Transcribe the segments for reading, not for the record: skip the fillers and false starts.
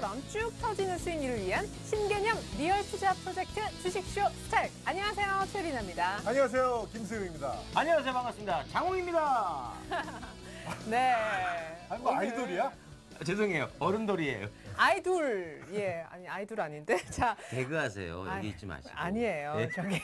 바람처럼 쭉 터지는 수익률을 위한 신개념 리얼 투자 프로젝트 주식쇼 스타일. 안녕하세요, 최리나입니다. 안녕하세요, 김수영입니다. 안녕하세요, 반갑습니다. 장홍입니다. 네. 아니, 뭐 오늘 아이돌이야? 죄송해요, 어른돌이에요. 아이돌. 예, 아니 아이돌 아닌데. 자, 개그하세요. 아, 여기 있지 마시고. 아니에요. 네. 저기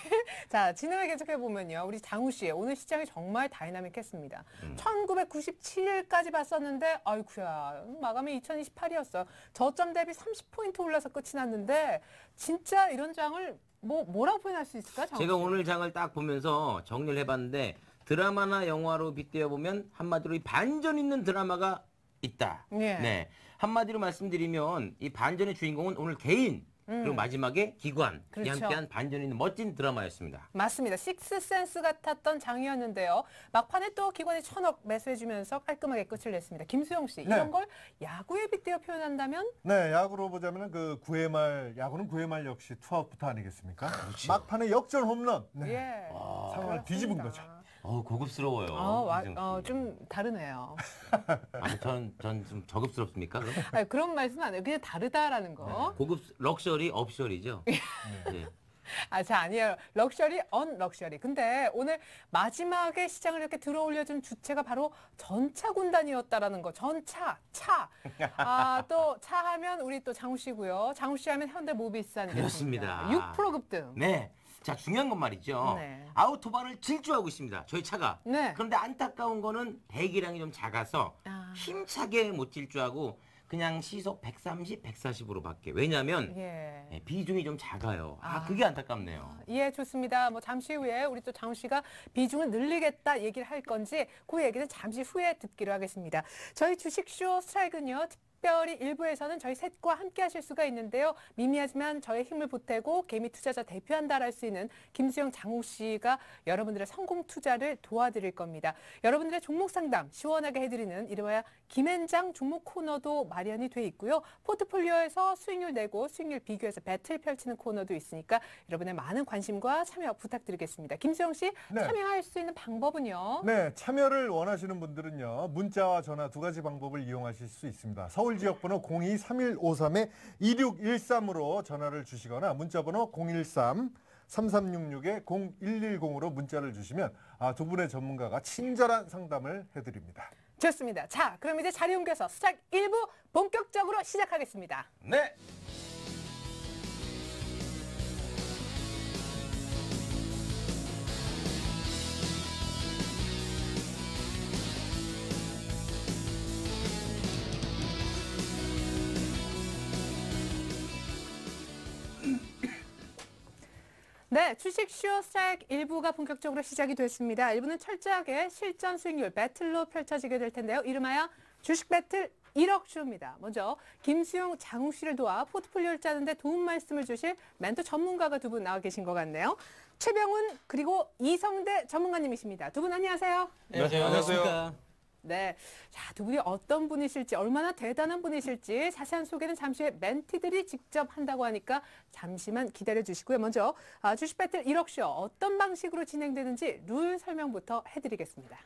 자, 진행을 계속해 보면요. 우리 장우 씨 오늘 시장이 정말 다이나믹했습니다. 1997일까지 봤었는데 아이쿠야. 마감이 2028이었어요. 저점 대비 30포인트 올라서 끝이 났는데 진짜 이런 장을 뭐라고 표현할 수 있을까? 장우 씨? 제가 오늘 장을 딱 보면서 정리를 해봤는데 드라마나 영화로 빗대어 보면 한마디로 이 반전 있는 드라마가 있다. 예. 네. 한마디로 말씀드리면 이 반전의 주인공은 오늘 개인 그리고 마지막에 기관이 그렇죠. 함께한 반전 있는 멋진 드라마였습니다. 맞습니다. 식스센스 같았던 장이었는데요. 막판에 또 기관이 1,000억 매수해주면서 깔끔하게 끝을 냈습니다. 김수영 씨, 이런 네. 걸 야구에 빗대어 표현한다면? 네, 야구로 보자면 그 9회 말, 야구는 9회 말 역시 투아웃부터 아니겠습니까? 막판에 역전 홈런. 네. 예. 상황을 뒤집은 거죠. 고급스러워요. 김수영 씨. 좀 다르네요. 아니, 전 좀 저급스럽습니까? 그럼? 아니, 그런 말씀 안 해요. 그냥 다르다라는 거. 고급 럭셔리 업셔리죠. 네. 자, 아니에요. 럭셔리, 언럭셔리. 근데 오늘 마지막에 시장을 이렇게 들어올려준 주체가 바로 전차 군단이었다라는 거. 전차, 차. 또 차 하면 우리 또 장우 씨고요. 장우 씨 하면 현대모비스 아니겠습니까? 그렇습니다. 6% 급등. 네. 자, 중요한 건 말이죠. 네. 아우토반을 질주하고 있습니다. 저희 차가. 네. 그런데 안타까운 거는 배기량이 좀 작아서 힘차게 못 질주하고 그냥 시속 130, 140으로 밖에. 왜냐하면 예. 비중이 좀 작아요. 그게 안타깝네요. 예, 좋습니다. 잠시 후에 우리 또 장우 씨가 비중을 늘리겠다 얘기를 할 건지 그 얘기는 잠시 후에 듣기로 하겠습니다. 저희 주식쇼 스트라이크는요. 특별히 일부에서는 저희 셋과 함께 하실 수가 있는데요. 미미하지만 저의 힘을 보태고 개미 투자자 대표한다라 할 수 있는 김수영 장우 씨가 여러분들의 성공 투자를 도와드릴 겁니다. 여러분들의 종목 상담 시원하게 해드리는 이름하여 김앤장 종목 코너도 마련이 돼 있고요. 포트폴리오에서 수익률 내고 수익률 비교해서 배틀 펼치는 코너도 있으니까 여러분의 많은 관심과 참여 부탁드리겠습니다. 김수영 씨, 네. 참여할 수 있는 방법은요? 네, 참여를 원하시는 분들은요, 문자와 전화 두 가지 방법을 이용하실 수 있습니다. 서울 지역번호 02-3153-2613으로 전화를 주시거나 문자번호 013-3366-0110으로 문자를 주시면 두 분의 전문가가 친절한 상담을 해드립니다. 좋습니다. 자, 그럼 이제 자리 옮겨서 스타트 1부 본격적으로 시작하겠습니다. 네. 네, 주식쇼 스트라이크 1부가 본격적으로 시작이 됐습니다. 1부는 철저하게 실전 수익률 배틀로 펼쳐지게 될 텐데요. 이름하여 주식 배틀 1억 쇼입니다. 먼저 김수영, 장우 씨를 도와 포트폴리오를 짜는데 도움 말씀을 주실 멘토 전문가가 두 분 나와 계신 것 같네요. 최병훈 그리고 이성대 전문가님이십니다. 두 분 안녕하세요. 안녕하세요. 네, 자, 두 분이 어떤 분이실지, 얼마나 대단한 분이실지 자세한 소개는 잠시 후에 멘티들이 직접 한다고 하니까 잠시만 기다려 주시고요. 먼저 주식 배틀 1억쇼 어떤 방식으로 진행되는지 룰 설명부터 해드리겠습니다.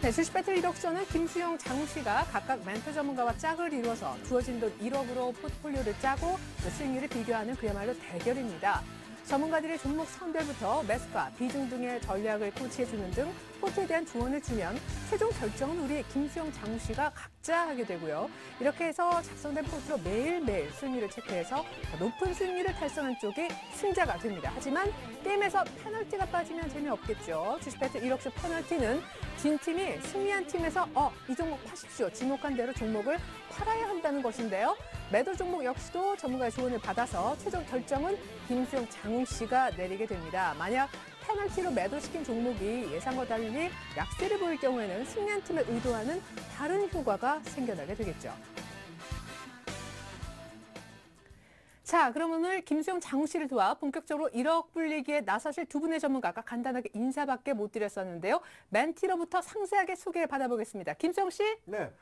네, 주식 배틀 1억쇼는 김수영, 장우 씨가 각각 멘토 전문가와 짝을 이루어서 주어진 돈 1억으로 포트폴리오를 짜고 수익률을 비교하는 그야말로 대결입니다. 전문가들이 종목 성별부터 매수가, 비중 등의 전략을 코치해주는 등 포트에 대한 조언을 주면 최종 결정은 우리 김수영, 장우 씨가 각자 하게 되고요. 이렇게 해서 작성된 포트로 매일매일 수익률을 체크해서 높은 수익률을 달성한 쪽이 승자가 됩니다. 하지만 게임에서 페널티가 빠지면 재미없겠죠. 주식 배틀 1억쇼 페널티는 진 팀이 승리한 팀에서 이 종목 파십시오. 지목한 대로 종목을 팔아야 한다는 것인데요. 매도 종목 역시도 전문가의 조언을 받아서 최종 결정은 김수영, 장우 씨가 내리게 됩니다. 만약 페널티로 매도시킨 종목이 예상과 달리 약세를 보일 경우에는 승리한 팀을 의도하는 다른 효과가 생겨나게 되겠죠. 자, 그럼 오늘 김수영, 장우 씨를 도와 본격적으로 1억 불리기에 나서실 두 분의 전문가가 간단하게 인사밖에 못 드렸었는데요. 멘티로부터 상세하게 소개를 받아보겠습니다. 김수영 씨. 네,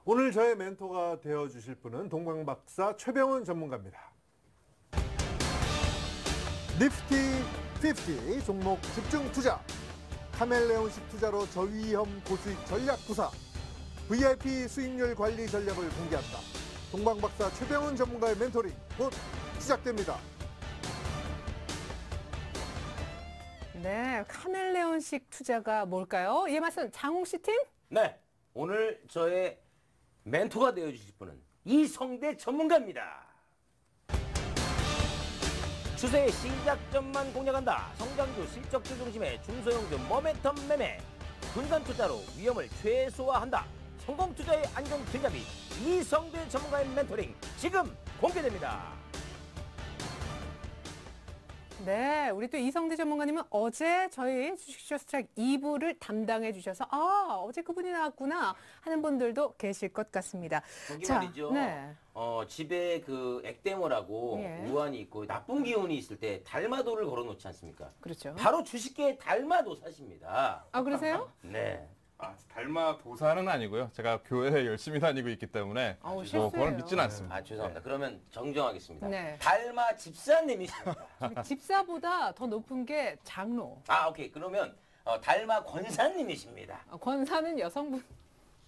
오늘 저의 멘토가 되어주실 분은 동방박사 최병훈 전문가입니다. 니프티 50 종목 집중 투자, 카멜레온식 투자로 저위험 고수익 전략 구사, VIP 수익률 관리 전략을 공개한다. 동방박사 최병훈 전문가의 멘토링 곧 시작됩니다. 네, 카멜레온식 투자가 뭘까요? 이에 맞선 장홍 씨 팀? 네, 오늘 저의 멘토가 되어주실 분은 이성대 전문가입니다. 추세의 시작점만 공략한다. 성장주, 실적주 중심의 중소형주 모멘텀 매매. 분산 투자로 위험을 최소화한다. 성공 투자의 안정 길잡이 이성대 전문가의 멘토링 지금 공개됩니다. 네, 우리 또 이성대 전문가님은 어제 저희 주식쇼 스트라이크 2부를 담당해 주셔서 어제 그분이 나왔구나 하는 분들도 계실 것 같습니다. 거기 자, 말이죠. 네. 집에 그 액땜어라고 예. 우환이 있고 나쁜 기운이 있을 때 달마도를 걸어놓지 않습니까? 그렇죠. 바로 주식계의 달마도 사십니다. 아, 그러세요? 네. 달마 도사는 아니고요. 제가 교회에 열심히 다니고 있기 때문에 아우, 뭐 실수예요. 그걸 믿지는 않습니다. 아 죄송합니다. 그러면 정정하겠습니다. 네. 달마 집사님이십니다. 집사보다 더 높은 게 장로. 아 오케이. 그러면 달마 권사님이십니다. 권사는 여성분.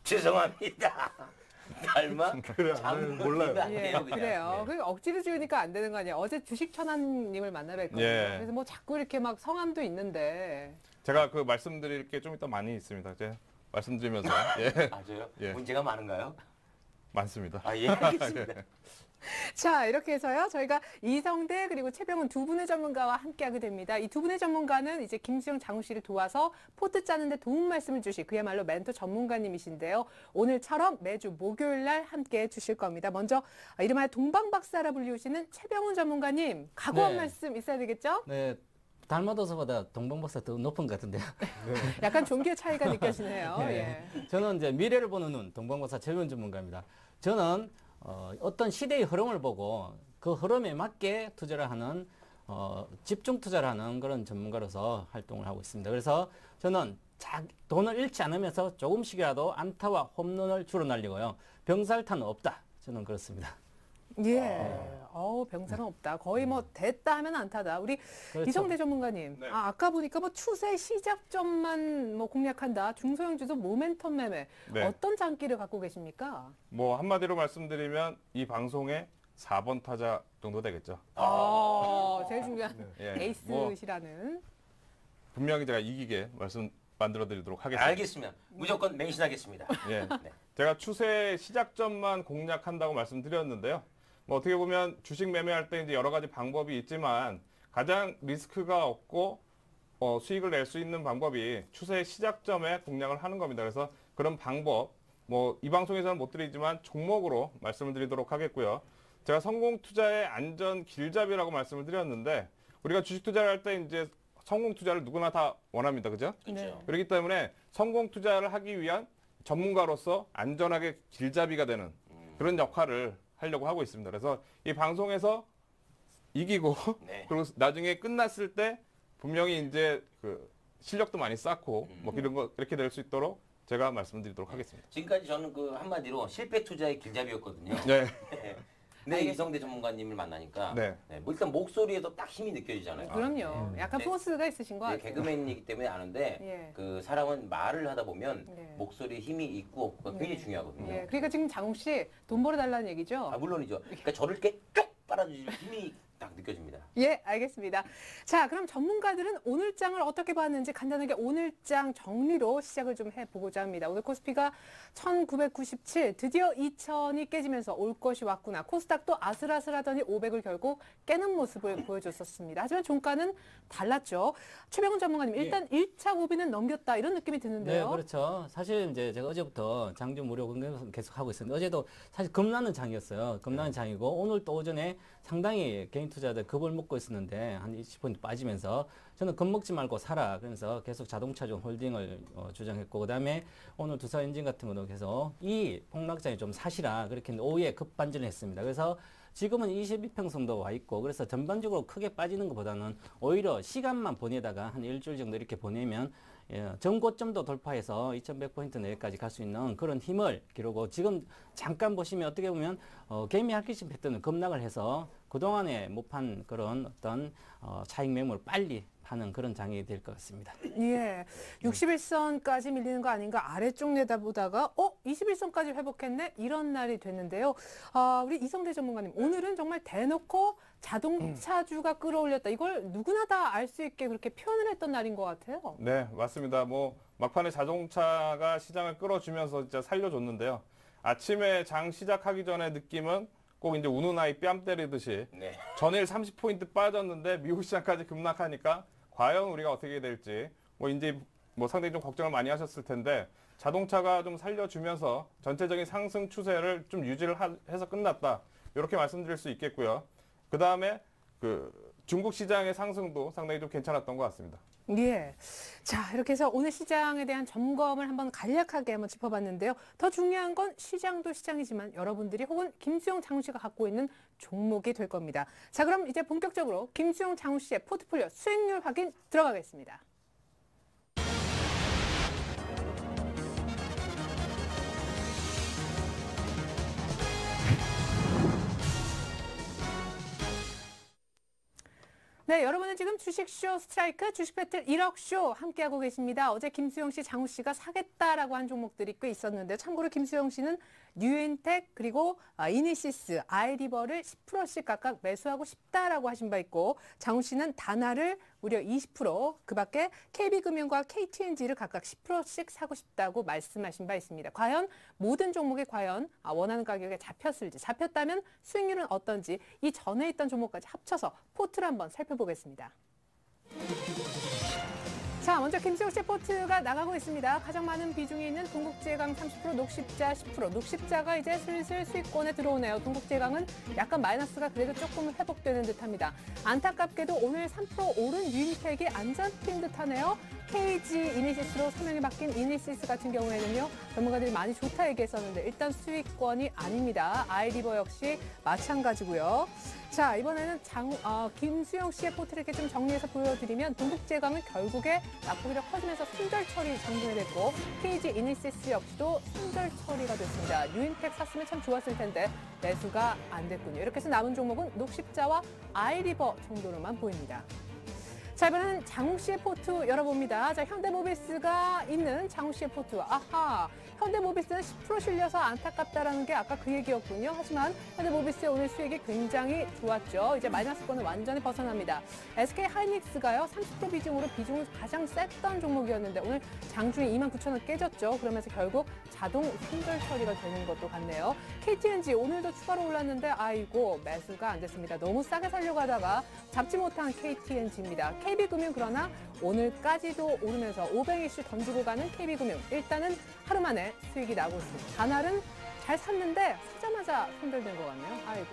죄송합니다. 달마 그래, 몰라요. 안 예, 돼요, 그냥. 그래요. 네. 그 억지로 지으니까 안 되는 거 아니에요. 어제 주식 천하님을 만나 뵀거든요. 예. 그래서 뭐 자꾸 이렇게 막 성함도 있는데. 제가 그 말씀드릴 게 좀 이따 많이 있습니다. 이제 말씀드리면서 예, 맞아요? 예. 문제가 많은가요? 많습니다. 아 예, 알겠습니다. 자, 이렇게 해서요. 저희가 이성대 그리고 최병훈 두 분의 전문가와 함께하게 됩니다. 이 두 분의 전문가는 이제 김수영, 장우 씨를 도와서 포트 짜는데 도움 말씀을 주실 그야말로 멘토 전문가님이신데요. 오늘처럼 매주 목요일 날 함께해 주실 겁니다. 먼저 이름하여 동방박사라 불리우시는 최병훈 전문가님 각오한 네. 말씀 있어야 되겠죠? 네, 달마도서보다 동방박사 더 높은 것 같은데요. 약간 종교의 차이가 느껴지네요. 네. 예. 저는 이제 미래를 보는 눈, 동방박사 최변 전문가입니다. 저는 어떤 시대의 흐름을 보고 그 흐름에 맞게 투자를 하는 집중 투자를 하는 그런 전문가로서 활동을 하고 있습니다. 그래서 저는 돈을 잃지 않으면서 조금씩이라도 안타와 홈런을 주로 날리고요. 병살타는 없다. 저는 그렇습니다. 예. 병사는 없다. 거의 뭐 됐다 하면 안타다. 우리 그렇죠. 이성대 전문가님. 네. 아까 보니까 뭐 추세 시작점만 뭐 공략한다. 중소형주도 모멘텀 매매. 네. 어떤 장기를 갖고 계십니까? 뭐 한마디로 말씀드리면 이 방송의 4번 타자 정도 되겠죠. 제일 중요한 예, 에이스시라는. 분명히 제가 이기게 말씀 만들어드리도록 하겠습니다. 알겠습니다. 무조건 맹신하겠습니다. 예. 네. 제가 추세 시작점만 공략한다고 말씀드렸는데요. 뭐 어떻게 보면 주식 매매할 때 이제 여러 가지 방법이 있지만 가장 리스크가 없고 수익을 낼 수 있는 방법이 추세 시작점에 공략을 하는 겁니다. 그래서 그런 방법 뭐 이 방송에서는 못 드리지만 종목으로 말씀을 드리도록 하겠고요. 제가 성공 투자의 안전 길잡이라고 말씀을 드렸는데 우리가 주식 투자를 할 때 이제 성공 투자를 누구나 다 원합니다. 그죠? 그렇죠. 그렇기 때문에 성공 투자를 하기 위한 전문가로서 안전하게 길잡이가 되는 그런 역할을 하려고 하고 있습니다. 그래서 이 방송에서 이기고 네. 그리고 나중에 끝났을 때 분명히 이제 그 실력도 많이 쌓고 뭐 이런 거 이렇게 될 수 있도록 제가 말씀드리도록 하겠습니다. 지금까지 저는 그 한마디로 실패 투자의 길잡이였거든요. 네. 근데 이성대 전문가님을 만나니까 네. 뭐 일단 목소리에도 딱 힘이 느껴지잖아요. 그럼요. 약간 네. 포스가 있으신 것 네, 같아요. 개그맨이기 때문에 아는데 예. 그 사람은 말을 하다 보면 네. 목소리에 힘이 있고 없고가 굉장히 중요하거든요. 예. 그러니까 지금 장욱 씨 돈 벌어달라는 얘기죠? 아, 물론이죠. 그러니까 저를 이렇게 쭉 빨아주실 힘이 딱 느껴집니다. 예, 알겠습니다. 자, 그럼 전문가들은 오늘 장을 어떻게 봤는지 간단하게 오늘 장 정리로 시작을 좀 해보고자 합니다. 오늘 코스피가 1997, 드디어 2000이 깨지면서 올 것이 왔구나. 코스닥도 아슬아슬하더니 500을 결국 깨는 모습을 보여줬었습니다. 하지만 종가는 달랐죠. 최병훈 전문가님, 일단 1차 고비는 넘겼다 이런 느낌이 네, 드는데요. 그렇죠. 사실 이제 제가 어제부터 장중 무료 공개 계속 하고 있었는데 어제도 사실 겁나는 장이었어요. 겁나는 장이고 오늘 또 오전에 상당히 개인 투자들 겁을 먹고 있었는데 한 20% 빠지면서 저는 겁먹지 말고 사라. 그래서 계속 자동차종 홀딩을 주장했고 그다음에 오늘 두산엔진 같은 거도 계속 이 폭락장에 좀 사시라. 그렇게 오후에 급반전을 했습니다. 그래서 지금은 22평선도 와 있고 그래서 전반적으로 크게 빠지는 것보다는 오히려 시간만 보내다가 한 일주일 정도 이렇게 보내면 전고점도 돌파해서 2100포인트 내외까지 갈 수 있는 그런 힘을 기르고 지금 잠깐 보시면 어떻게 보면 개미 할퀴신 패턴은 급락을 해서 그동안에 못 판 그런 어떤 차익 매물을 빨리 파는 그런 장이 될 것 같습니다. 예. 61선까지 밀리는 거 아닌가 아래쪽 내다보다가 21선까지 회복했네 이런 날이 됐는데요. 우리 이성대 전문가님 오늘은 정말 대놓고 자동차주가 끌어올렸다. 이걸 누구나 다 알 수 있게 그렇게 표현을 했던 날인 것 같아요. 네, 맞습니다. 뭐 막판에 자동차가 시장을 끌어주면서 진짜 살려줬는데요. 아침에 장 시작하기 전에 느낌은 꼭 이제 우는 아이 뺨 때리듯이 네. 전일 30포인트 빠졌는데 미국 시장까지 급락하니까 과연 우리가 어떻게 될지 뭐 이제 뭐 상당히 좀 걱정을 많이 하셨을 텐데 자동차가 좀 살려주면서 전체적인 상승 추세를 좀 유지를 해서 끝났다. 이렇게 말씀드릴 수 있겠고요. 그 다음에 그 중국 시장의 상승도 상당히 좀 괜찮았던 것 같습니다. 예. 자, 이렇게 해서 오늘 시장에 대한 점검을 한번 간략하게 한번 짚어봤는데요. 더 중요한 건 시장도 시장이지만 여러분들이 혹은 김수영 장우 씨가 갖고 있는 종목이 될 겁니다. 자, 그럼 이제 본격적으로 김수영 장우 씨의 포트폴리오 수익률 확인 들어가겠습니다. 네, 여러분은 지금 주식쇼 스트라이크 주식 배틀 1억 쇼 함께하고 계십니다. 어제 김수영 씨, 장우 씨가 사겠다라고 한 종목들이 꽤 있었는데 참고로 김수영 씨는 뉴인텍 그리고 이니시스, 아이리버를 10%씩 각각 매수하고 싶다라고 하신 바 있고 장우 씨는 다나를 무려 20%, 그 밖에 KB금융과 KTNG를 각각 10%씩 사고 싶다고 말씀하신 바 있습니다. 과연 모든 종목이 과연 원하는 가격에 잡혔을지, 잡혔다면 수익률은 어떤지 이 전에 있던 종목까지 합쳐서 포트를 한번 살펴보겠습니다. 자, 먼저 김수영 씨의 포트가 나가고 있습니다. 가장 많은 비중이 있는 동국제강 30%, 녹십자 10%. 녹십자가 이제 슬슬 수익권에 들어오네요. 동국제강은 약간 마이너스가 그래도 조금 회복되는 듯합니다. 안타깝게도 오늘 3% 오른 유인텍이 안 잡힌 듯하네요. KG 이니시스로 서명이 바뀐 이니시스 같은 경우에는요. 전문가들이 많이 좋다 얘기했었는데 일단 수익권이 아닙니다. 아이리버 역시 마찬가지고요. 자, 이번에는 김수영 씨의 포트를 이렇게 좀 정리해서 보여드리면 동국제강은 결국에 낙폭이 더 커지면서 순절 처리 정리가 됐고 KG 이니시스 역시도 순절 처리가 됐습니다. 뉴인텍 샀으면 참 좋았을 텐데 매수가 안 됐군요. 이렇게 해서 남은 종목은 녹십자와 아이리버 정도로만 보입니다. 자, 이번에는 장우 씨의 포트 열어봅니다. 자, 현대모비스가 있는 장우 씨의 포트. 아하, 현대모비스는 10% 실려서 안타깝다라는 게 아까 그 얘기였군요. 하지만 현대모비스의 오늘 수익이 굉장히 좋았죠. 이제 마이너스권은 완전히 벗어납니다. SK하이닉스가요, 30% 비중으로 비중을 가장 셌던 종목이었는데 오늘 장중에 29,000원 깨졌죠. 그러면서 결국 자동 손절 처리가 되는 것도 같네요. KTNG 오늘도 추가로 올랐는데 아이고 매수가 안 됐습니다. 너무 싸게 살려고 하다가 잡지 못한 KTNG입니다. KB금융 그러나 오늘까지도 오르면서 500일씩 던지고 가는 KB금융. 일단은 하루 만에 수익이 나고 있습니다. 다날은 잘 샀는데 사자마자 손절된 것 같네요. 아이고.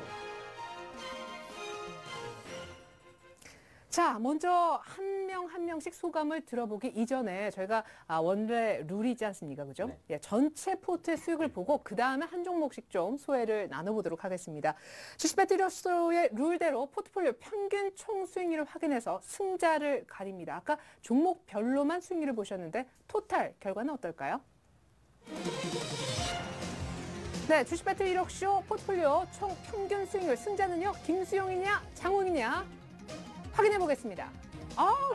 자, 먼저 한 명 한 명씩 소감을 들어보기 이전에 저희가 원래 룰이지 않습니까? 그죠? 네. 예, 전체 포트의 수익을 보고 그 다음에 한 종목씩 좀 소회를 나눠보도록 하겠습니다. 주식 배틀로스의 룰대로 포트폴리오 평균 총 수익률을 확인해서 승자를 가립니다. 아까 종목별로만 수익률을 보셨는데 토탈 결과는 어떨까요? 네, 주식 배틀 1억 쇼 포트폴리오 총 평균 수익률 승자는요. 김수영이냐 장훈이냐 확인해 보겠습니다.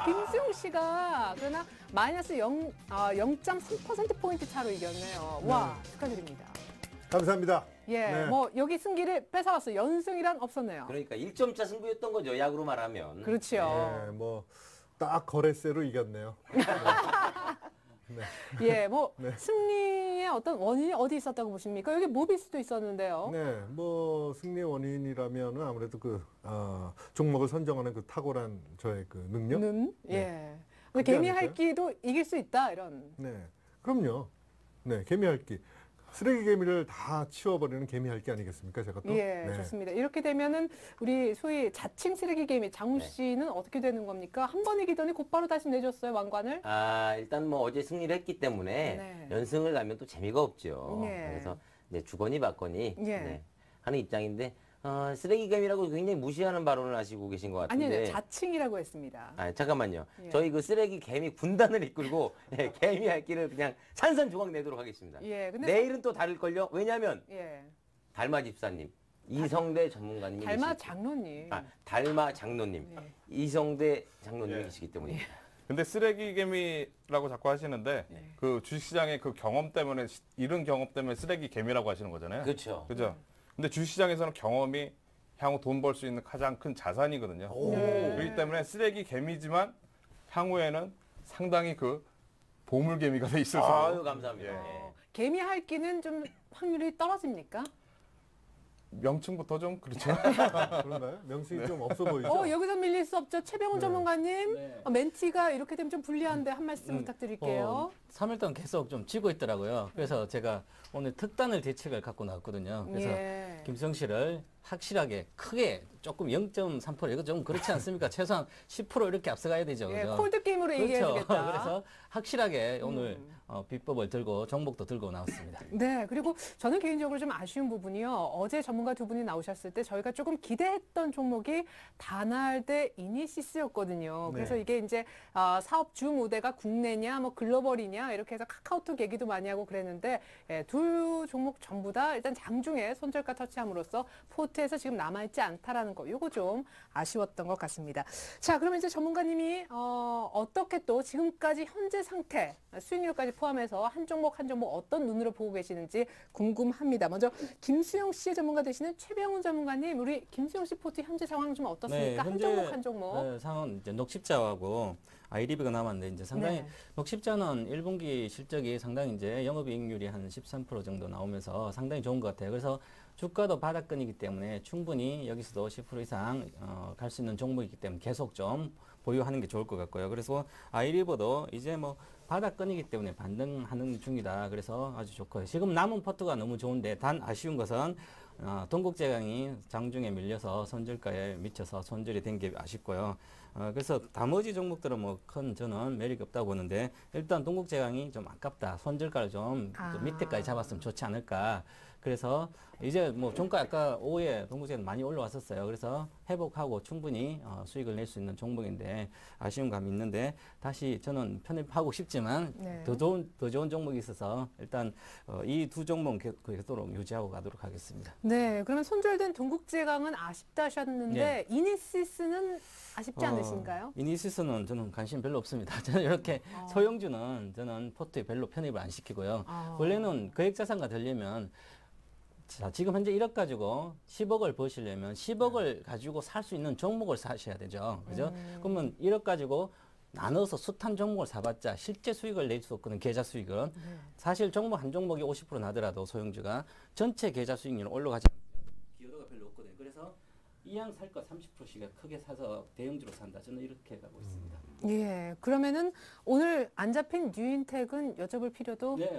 김수영 씨가 그러나 마이너스 0.3%포인트 차로 이겼네요. 와, 축하드립니다. 감사합니다. 예, 네. 뭐 여기 승기를 뺏어왔어요. 연승이란 없었네요. 그러니까 1점차 승부였던 거죠. 야구로 말하면. 그렇죠. 네, 뭐 딱 거래세로 이겼네요. 예, 뭐 네. 승리의 어떤 원인이 어디 있었다고 보십니까? 여기 모비스도 있었는데요. 네, 뭐 승리 원인이라면은 아무래도 종목을 선정하는 그 탁월한 저의 그 능력. 예. 근데 그게 개미핥기도 이길 수 있다 이런. 네, 그럼요. 네, 개미핥기. 쓰레기 개미를 다 치워버리는 개미핥기 아니겠습니까, 제가 또? 예, 네. 좋습니다. 이렇게 되면은 우리 소위 자칭 쓰레기 개미 장우 네. 씨는 어떻게 되는 겁니까? 한 번 이기더니 곧바로 다시 내줬어요, 왕관을. 일단 뭐 어제 승리를 했기 때문에 네. 연승을 가면 또 재미가 없죠. 예. 그래서 이제 주거니 받거니 예. 하는 입장인데 쓰레기감이라고 굉장히 무시하는 발언을 하시고 계신 것 같은데. 아니요, 자칭이라고 했습니다. 잠깐만요. 예. 저희 그 쓰레기 개미 군단을 이끌고 개미 핥기를 그냥 산산조각 내도록 하겠습니다. 예, 근데 내일은 또 다를걸요. 왜냐하면 예. 달마 집사님 이성대 전문가님이 달마 계시- 장로님. 달마 장로님. 네. 이성대 장로님이 예. 계시기 때문입니다. 근데 쓰레기 개미라고 자꾸 하시는데 네. 그 주식시장의 그 경험 때문에 이런 경험 때문에 쓰레기 개미라고 하시는 거잖아요. 그렇죠. 그죠? 근데 주식시장에서는 경험이 향후 돈 벌 수 있는 가장 큰 자산이거든요. 네. 그렇기 때문에 쓰레기 개미지만 향후에는 상당히 그 보물 개미가 돼 있을 아유, 수. 감사합니다. 예. 예. 개미 핥기는 좀 확률이 떨어집니까? 명칭부터 좀 그렇죠. 그런가요? 명칭이 좀 없어 보이죠? 여기서 밀릴 수 없죠. 최병훈 네. 전문가님. 네. 멘티가 이렇게 되면 좀 불리한데 한 말씀 부탁드릴게요. 3일 동안 계속 좀 쥐고 있더라고요. 그래서 제가 오늘 특단을 대책을 갖고 나왔거든요. 그래서 예. 김수영 씨를 확실하게 크게 조금 0.3% 이거 좀 그렇지 않습니까? 최소한 10% 이렇게 앞서가야 되죠. 예, 그죠? 콜드 게임으로 얘기해주겠다. 그래서 확실하게 오늘 비법을 들고 종목도 들고 나왔습니다. 네, 그리고 저는 개인적으로 좀 아쉬운 부분이요. 어제 전문가 두 분이 나오셨을 때 저희가 조금 기대했던 종목이 다날 대 이니시스였거든요. 네. 그래서 이게 이제 사업 주 무대가 국내냐, 뭐 글로벌이냐 이렇게 해서 카카오톡 얘기도 많이 하고 그랬는데 두 종목 전부 다 일단 장중에 손절가 터치함으로써 포트에서 지금 남아있지 않다라는 거, 요거 좀 아쉬웠던 것 같습니다. 자, 그러면 이제 전문가님이 어떻게 또 지금까지 현재 상태, 수익률까지 포함해서 한 종목 한 종목 어떤 눈으로 보고 계시는지 궁금합니다. 먼저 김수영 씨의 전문가 되시는 최병훈 전문가님, 우리 김수영 씨 포트 현재 상황 좀 어떻습니까? 한 종목 한 종목. 네, 상황 이제 녹십자하고 아이리비가 남았는데 이제 상당히 네. 녹십자는 1분기 실적이 상당히 이제 영업이익률이 한 13% 정도 나오면서 상당히 좋은 것 같아요. 그래서 주가도 바닥권이기 때문에 충분히 여기서도 10% 이상 갈 수 있는 종목이기 때문에 계속 좀 보유하는 게 좋을 것 같고요. 그래서 아이리버도 이제 뭐 바닥권이기 때문에 반등하는 중이다. 그래서 아주 좋고요. 지금 남은 포트가 너무 좋은데 단 아쉬운 것은 동국제강이 장중에 밀려서 손절가에 미쳐서 손절이 된 게 아쉽고요. 그래서 나머지 종목들은 뭐 큰 저는 매력이 없다고 보는데 일단 동국제강이 좀 아깝다. 손절가를 좀 또 밑에까지 잡았으면 좋지 않을까. 그래서 이제 뭐 종가 아까 오후에 동국제강 많이 올라왔었어요. 그래서 회복하고 충분히 수익을 낼 수 있는 종목인데 아쉬운 감이 있는데 다시 저는 편입하고 싶지만 네. 더 좋은 종목이 있어서 일단 이 두 종목은 계속 유지하고 가도록 하겠습니다. 네, 그러면 손절된 동국제강은 아쉽다 하셨는데 이니시스는 아쉽지 않으신가요? 이니시스는 저는 관심 별로 없습니다. 저는 이렇게 소형주는 저는 포트에 별로 편입을 안 시키고요. 원래는 거액자산가 되려면 자, 지금 현재 1억 가지고 10억을 버시려면 10억을 가지고 살 수 있는 종목을 사셔야 되죠. 그죠? 그러면 1억 가지고 나눠서 숱한 종목을 사봤자 실제 수익을 낼 수 없거든, 계좌 수익은. 사실 종목 한 종목이 50% 나더라도 소형주가 전체 계좌 수익률은 올라가지 않고요. 기여도가 별로 없거든요. 그래서 이왕 살 거 30%씩 크게 사서 대형주로 산다. 저는 이렇게 가고 있습니다. 예, 그러면은 오늘 안 잡힌 뉴인텍은 여쭤볼 필요도 네.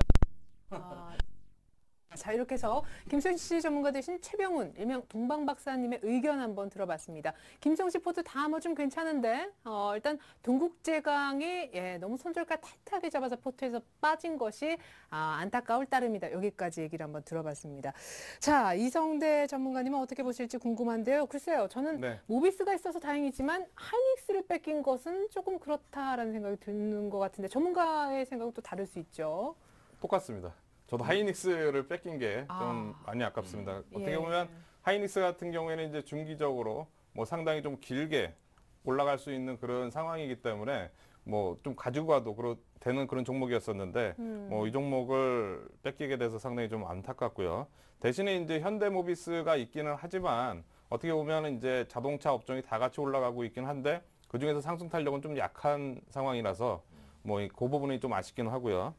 자, 이렇게 해서 김수영 씨 전문가 되신 최병훈, 일명 동방 박사님의 의견 한번 들어봤습니다. 김수영 씨 포트 다 뭐 좀 괜찮은데 일단 동국제강이 너무 손절가 타이트하게 잡아서 포트에서 빠진 것이 안타까울 따름이다. 여기까지 얘기를 한번 들어봤습니다. 자, 이성대 전문가님은 어떻게 보실지 궁금한데요. 글쎄요, 저는 네. 모비스가 있어서 다행이지만 하이닉스를 뺏긴 것은 조금 그렇다라는 생각이 드는 것 같은데 전문가의 생각은 또 다를 수 있죠. 똑같습니다. 저도 하이닉스를 뺏긴 게 좀 많이 아깝습니다. 어떻게 보면 하이닉스 같은 경우에는 이제 중기적으로 뭐 상당히 좀 길게 올라갈 수 있는 그런 상황이기 때문에 뭐 좀 가지고 가도 되는 그런 종목이었었는데 뭐 이 종목을 뺏기게 돼서 상당히 좀 안타깝고요. 대신에 이제 현대모비스가 있기는 하지만 어떻게 보면 이제 자동차 업종이 다 같이 올라가고 있긴 한데 그 중에서 상승 탄력은 좀 약한 상황이라서 뭐 그 부분이 좀 아쉽긴 하고요.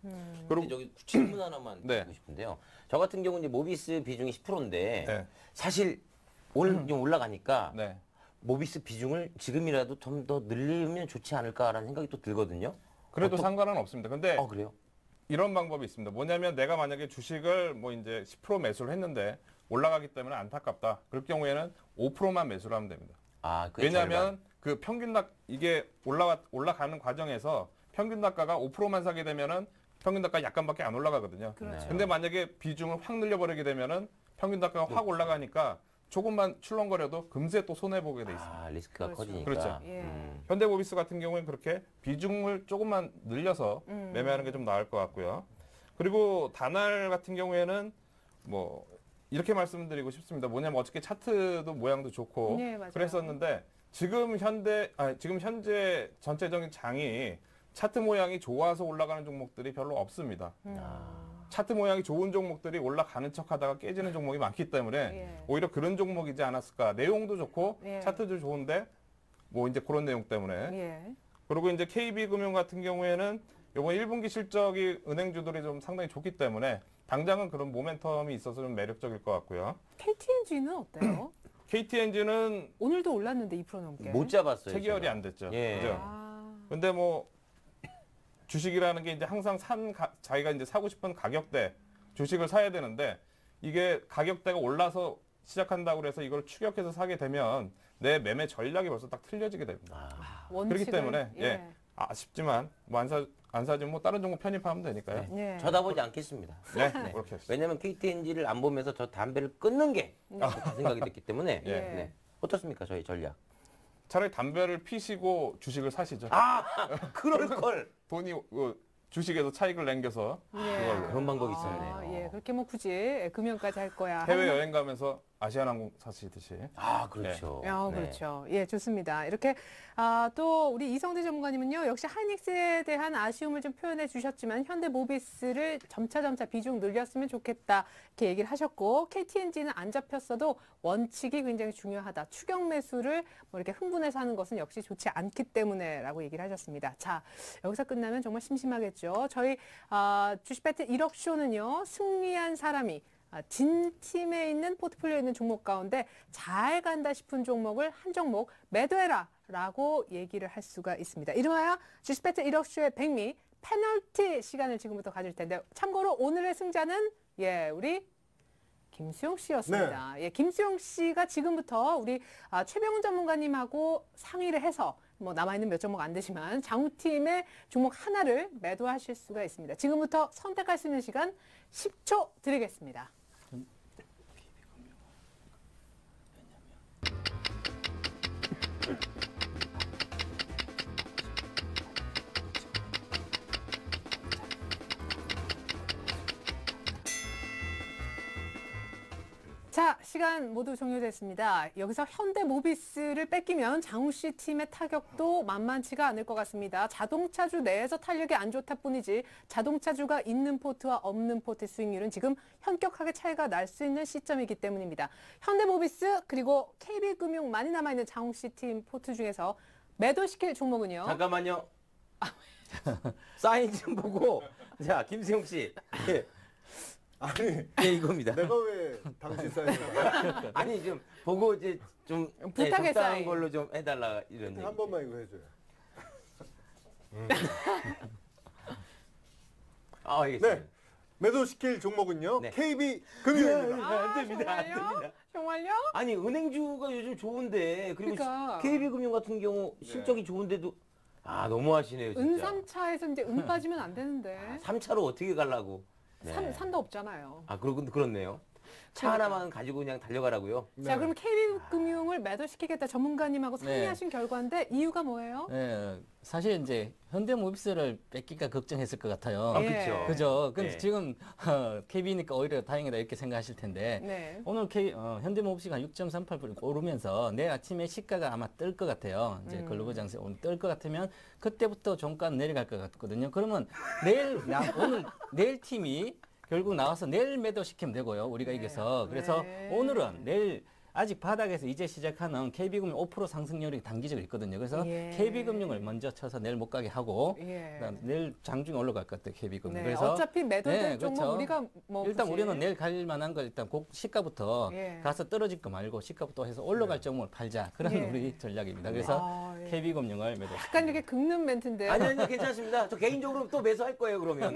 그리고 저기 질문 하나만 네. 드리고 싶은데요. 저 같은 경우는 이제 모비스 비중이 10%인데 네. 사실 좀 올라가니까 네. 모비스 비중을 지금이라도 좀 더 늘리면 좋지 않을까라는 생각이 또 들거든요. 그래도 상관은 없습니다. 근데 그래요? 이런 방법이 있습니다. 뭐냐면 내가 만약에 주식을 뭐 이제 10% 매수를 했는데 올라가기 때문에 안타깝다. 그럴 경우에는 5%만 매수를 하면 됩니다. 그게 왜냐하면 그 평균 이게 올라가는 과정에서 평균 단가가 5%만 사게 되면은 평균 단가 약간밖에 안 올라가거든요. 그렇죠. 근데 만약에 비중을 확 늘려버리게 되면은 평균 단가가 확 올라가니까 조금만 출렁거려도 금세 또 손해 보게 돼 있습니다. 리스크가 그렇죠. 커지니까. 그렇죠. 예. 현대모비스 같은 경우에는 그렇게 비중을 조금만 늘려서 매매하는 게 좀 나을 것 같고요. 그리고 다날 같은 경우에는 뭐 이렇게 말씀드리고 싶습니다. 뭐냐면 어저께 차트도 모양도 좋고 네, 맞아요. 그랬었는데 지금 현재 전체적인 장이 차트 모양이 좋아서 올라가는 종목들이 별로 없습니다. 차트 모양이 좋은 종목들이 올라가는 척하다가 깨지는 종목이 많기 때문에 예. 오히려 그런 종목이지 않았을까. 내용도 좋고 예. 차트도 좋은데 뭐 이제 그런 내용 때문에. 예. 그리고 이제 KB금융 같은 경우에는 이번 1분기 실적이 은행주들이 좀 상당히 좋기 때문에 당장은 그런 모멘텀이 있어서 좀 매력적일 것 같고요. KTNG는 어때요? KTNG는 오늘도 올랐는데 2% 넘게. 못 잡았어요. 체결이 제가. 안 됐죠. 예. 그죠? 아, 근데 뭐 주식이라는 게 이제 항상 자기가 이제 사고 싶은 가격대 주식을 사야 되는데 이게 가격대가 올라서 시작한다고 그래서 이걸 추격해서 사게 되면 내 매매 전략이 벌써 딱 틀려지게 됩니다. 원칙을, 그렇기 때문에 예. 아쉽지만 뭐 안 사지면 뭐 다른 종목 편입하면 되니까요. 예. 쳐다보지 않겠습니다. 네, 그렇게 했습니다. 왜냐면 KTNG를 안 보면서 저 담배를 끊는 게 좋다 생각이 됐기 때문에 예. 네. 어떻습니까 저희 전략? 차라리 담배를 피시고 주식을 사시죠. 그럴 걸. 돈이 주식에서 차익을 남겨서 그걸로. 그런 방법이 있었네요. 예, 그렇게 뭐 굳이 금연까지 할 거야. 해외 여행 가면서 아시아나항공 사시듯이. 그렇죠. 아, 네. 그렇죠. 예, 좋습니다. 이렇게 또 우리 이성대 전문가님은요, 역시 하이닉스에 대한 아쉬움을 좀 표현해 주셨지만 현대모비스를 점차 비중 늘렸으면 좋겠다 이렇게 얘기를 하셨고 KTNG는 안 잡혔어도 원칙이 굉장히 중요하다. 추격 매수를 뭐 이렇게 흥분해서 하는 것은 역시 좋지 않기 때문에라고 얘기를 하셨습니다. 자, 여기서 끝나면 정말 심심하겠죠. 저희 주식 배틀 1억 쇼는요, 승리한 사람이 진 팀에 있는 포트폴리오에 있는 종목 가운데 잘 간다 싶은 종목을 한 종목 매도해라 라고 얘기를 할 수가 있습니다. 이름하여 주식 배틀 1억쇼의 백미 페널티 시간을 지금부터 가질 텐데 참고로 오늘의 승자는 우리 김수용 씨였습니다. 예, 김수용 씨가 지금부터 우리 최병훈 전문가님하고 상의를 해서 뭐 남아있는 몇 종목 안 되지만 장우팀의 종목 하나를 매도하실 수가 있습니다. 지금부터 선택할 수 있는 시간 10초 드리겠습니다. 자, 시간 모두 종료됐습니다. 여기서 현대모비스를 뺏기면 장우 씨 팀의 타격도 만만치가 않을 것 같습니다. 자동차주 내에서 탄력이 안 좋다 뿐이지 자동차주가 있는 포트와 없는 포트의 수익률은 지금 현격하게 차이가 날 수 있는 시점이기 때문입니다. 현대모비스 그리고 KB금융 많이 남아있는 장우 씨 팀 포트 중에서 매도시킬 종목은요. 잠깐만요. 사인 좀 보고. 자, 김수용 씨. 예. 아니 이겁니다. 내가 왜 당신 사인을 아니 좀 보고 이제 좀 부탁의 적당한 사인. 걸로 좀 해달라 이런 얘기. 한 번만 이거 해줘요. 알겠습니다. 네. 매도시킬 종목은요. 네. KB금융입니다. 안 됩니다. 안 됩니다. 정말요? 아니 은행주가 요즘 좋은데 그리고 그러니까. KB금융 같은 경우 실적이 좋은데도 너무하시네요 진짜. 은삼차에서 이제 은 빠지면 안 되는데. 3차로 어떻게 가려고? 산도 없잖아요. 그렇네요. 차 하나만 가지고 그냥 달려가라고요. 자, 그럼 KB금융을 매도시키겠다 전문가님하고 상의하신 결과인데 이유가 뭐예요? 네, 사실 이제 현대모비스를 뺏길까 걱정했을 것 같아요. 예. 그렇죠. 그죠? 근데 네. 지금 KB니까 오히려 다행이다 이렇게 생각하실 텐데 네. 오늘 현대모비스가 6.38% 오르면서 내일 아침에 시가가 아마 뜰 것 같아요. 이제 글로벌 장세 오늘 뜰 것 같으면 그때부터 종가 내려갈 것 같거든요. 그러면 내일 팀이 결국 나와서 내일 매도시키면 되고요. 우리가 이겨서. 그래서 네. 오늘은 내일 아직 바닥에서 이제 시작하는 KB금융 5% 상승률이 단기적으로 있거든요. 그래서 KB금융을 먼저 쳐서 내일 못 가게 하고 그다음 내일 장중에 올라갈 것 같아요. KB금융. 네, 그래서 어차피 매도될 종목 그렇죠. 우리가 뭐 일단 굳이. 우리는 내일 갈 만한 거 일단 시가부터 가서 떨어질 거 말고 시가부터 해서 올라갈 종목을 팔자. 그런 우리 전략입니다. 그래서 KB금융을 매도. 약간 이렇게 긁는 멘트인데요. 아니 괜찮습니다. 저 개인적으로 또 매수할 거예요 그러면.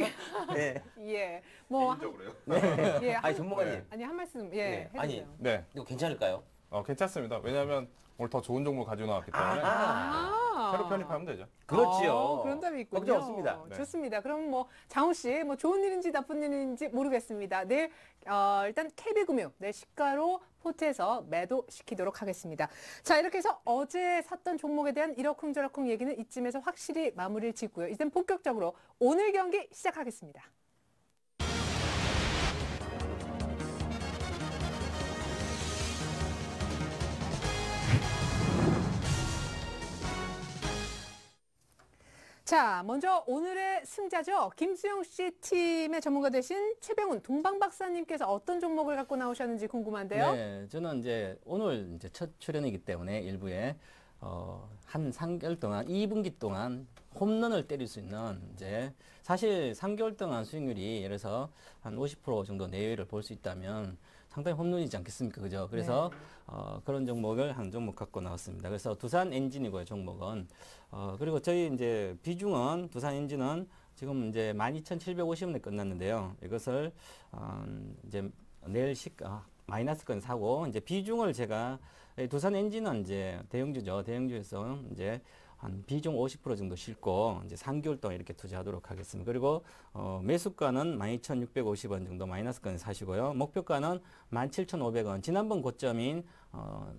네. 예. 뭐 개인적으로요? 예. 아니 전문가님. 아니 한 말씀 네. 해주세요. 네, 이거 괜찮을까요? 괜찮습니다. 왜냐하면 오늘 더 좋은 종목 가지고 나왔기 때문에 새로 편입하면 되죠. 그렇지요. 그런 답이 있군요. 걱정 없습니다. 네. 좋습니다. 그럼 뭐 장우 씨, 뭐 좋은 일인지 나쁜 일인지 모르겠습니다. 내일 일단 KB금융 내일 시가로 포트에서 매도시키도록 하겠습니다. 자, 이렇게 해서 어제 샀던 종목에 대한 이러쿵저러쿵 얘기는 이쯤에서 확실히 마무리를 짓고요. 이젠 본격적으로 오늘 경기 시작하겠습니다. 자, 먼저 오늘의 승자죠. 김수영 씨 팀의 전문가 되신 최병훈 동방 박사님께서 어떤 종목을 갖고 나오셨는지 궁금한데요. 네, 저는 이제 오늘 이제 첫 출연이기 때문에 일부에 한 3개월 동안 2분기 동안 홈런을 때릴 수 있는 이제 사실 3개월 동안 수익률이 예를 들어서 한 50% 정도 내외를 볼 수 있다면 상당히 홈런이지 않겠습니까? 그죠? 그래서 그런 종목을 한 종목 갖고 나왔습니다. 그래서 두산 엔진이고요, 종목은. 그리고 저희 이제 비중은 두산 엔진은 지금 이제 12,750원에 끝났는데요. 이것을 이제 내일 마이너스권 사고 이제 비중을 제가 두산 엔진은 이제 대형주죠. 대형주에서 이제 한 비중 50% 정도 싣고 이제 3개월 동안 이렇게 투자하도록 하겠습니다. 그리고 매수가는 12,650원 정도 마이너스권에 사시고요. 목표가는 17,500원. 지난번 고점인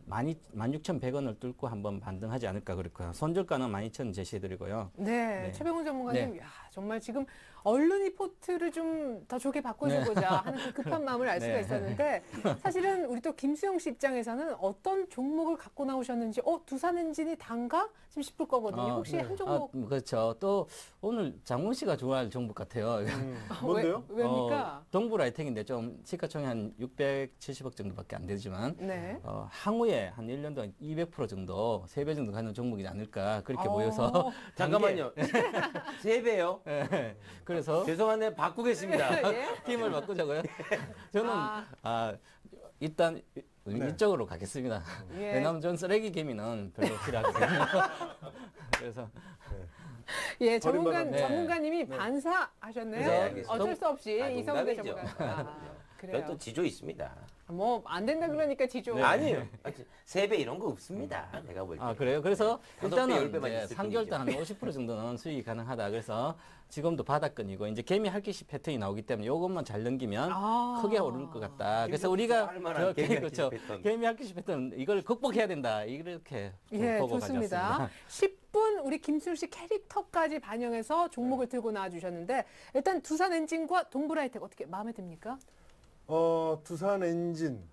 16,100원을 뚫고 한번 반등하지 않을까 그렇고요. 손절가는 12,000원 제시해드리고요. 네, 최병훈 전문가님, 네. 야, 정말 지금 언론 리포트를 좀 더 좋게 바꿔주고자 하는 그 급한 마음을 알 수가 네. 있었는데 사실은 우리 또 김수영 씨 입장에서는 어떤 종목을 갖고 나오셨는지 두산 엔진이 단가? 좀 싶을 거거든요. 혹시 한 종목 그렇죠. 또 오늘 장훈 씨가 좋아할 종목 같아요. 뭔데요? 왜입니까? 동부라이텍인데 좀 시가총액 한 670억 정도밖에 안 되지만 네. 향후에 한 1년 동안 200% 정도, 3배 정도 가는 종목이지 않을까 그렇게 보여서 잠깐만요. 3배요? 예. 그래서 죄송한데 바꾸겠습니다. 예? 팀을 바꾸자고요. 저는 일단 이쪽으로 가겠습니다. 예. 왜냐하면 전 쓰레기 개미는 별로 싫어하거든요. 그래서 예, 버림받은- 전문가님이 반사하셨네요. 네, 알겠습니다. 어쩔 수 없이 이성대 농담이죠. 전문가. 그래요. 또 지조 있습니다. 뭐 안 된다 그러니까 지조. 아니에요. 3배 이런 거 없습니다. 내가 볼 때. 그래요. 그래서 다섯 배, 일단은 10배만 이제 있을 3개월 뿐이죠. 동안 한 50% 정도는 수익이 가능하다. 그래서 지금도 바닥권이고 이제 개미 할기시 패턴이 나오기 때문에 이것만 잘 넘기면 크게 오를 것 같다. 그래서 우리가 할만한 개미 할기시 그렇죠. 패턴. 개미 할기시 패턴 이걸 극복해야 된다. 이렇게 예, 보고 좋습니다. 가져왔습니다. 10분 우리 김수영 씨 캐릭터까지 반영해서 종목을 들고 나와 주셨는데 일단 두산 엔진과 동부라이텍 어떻게 마음에 듭니까? 두산 엔진,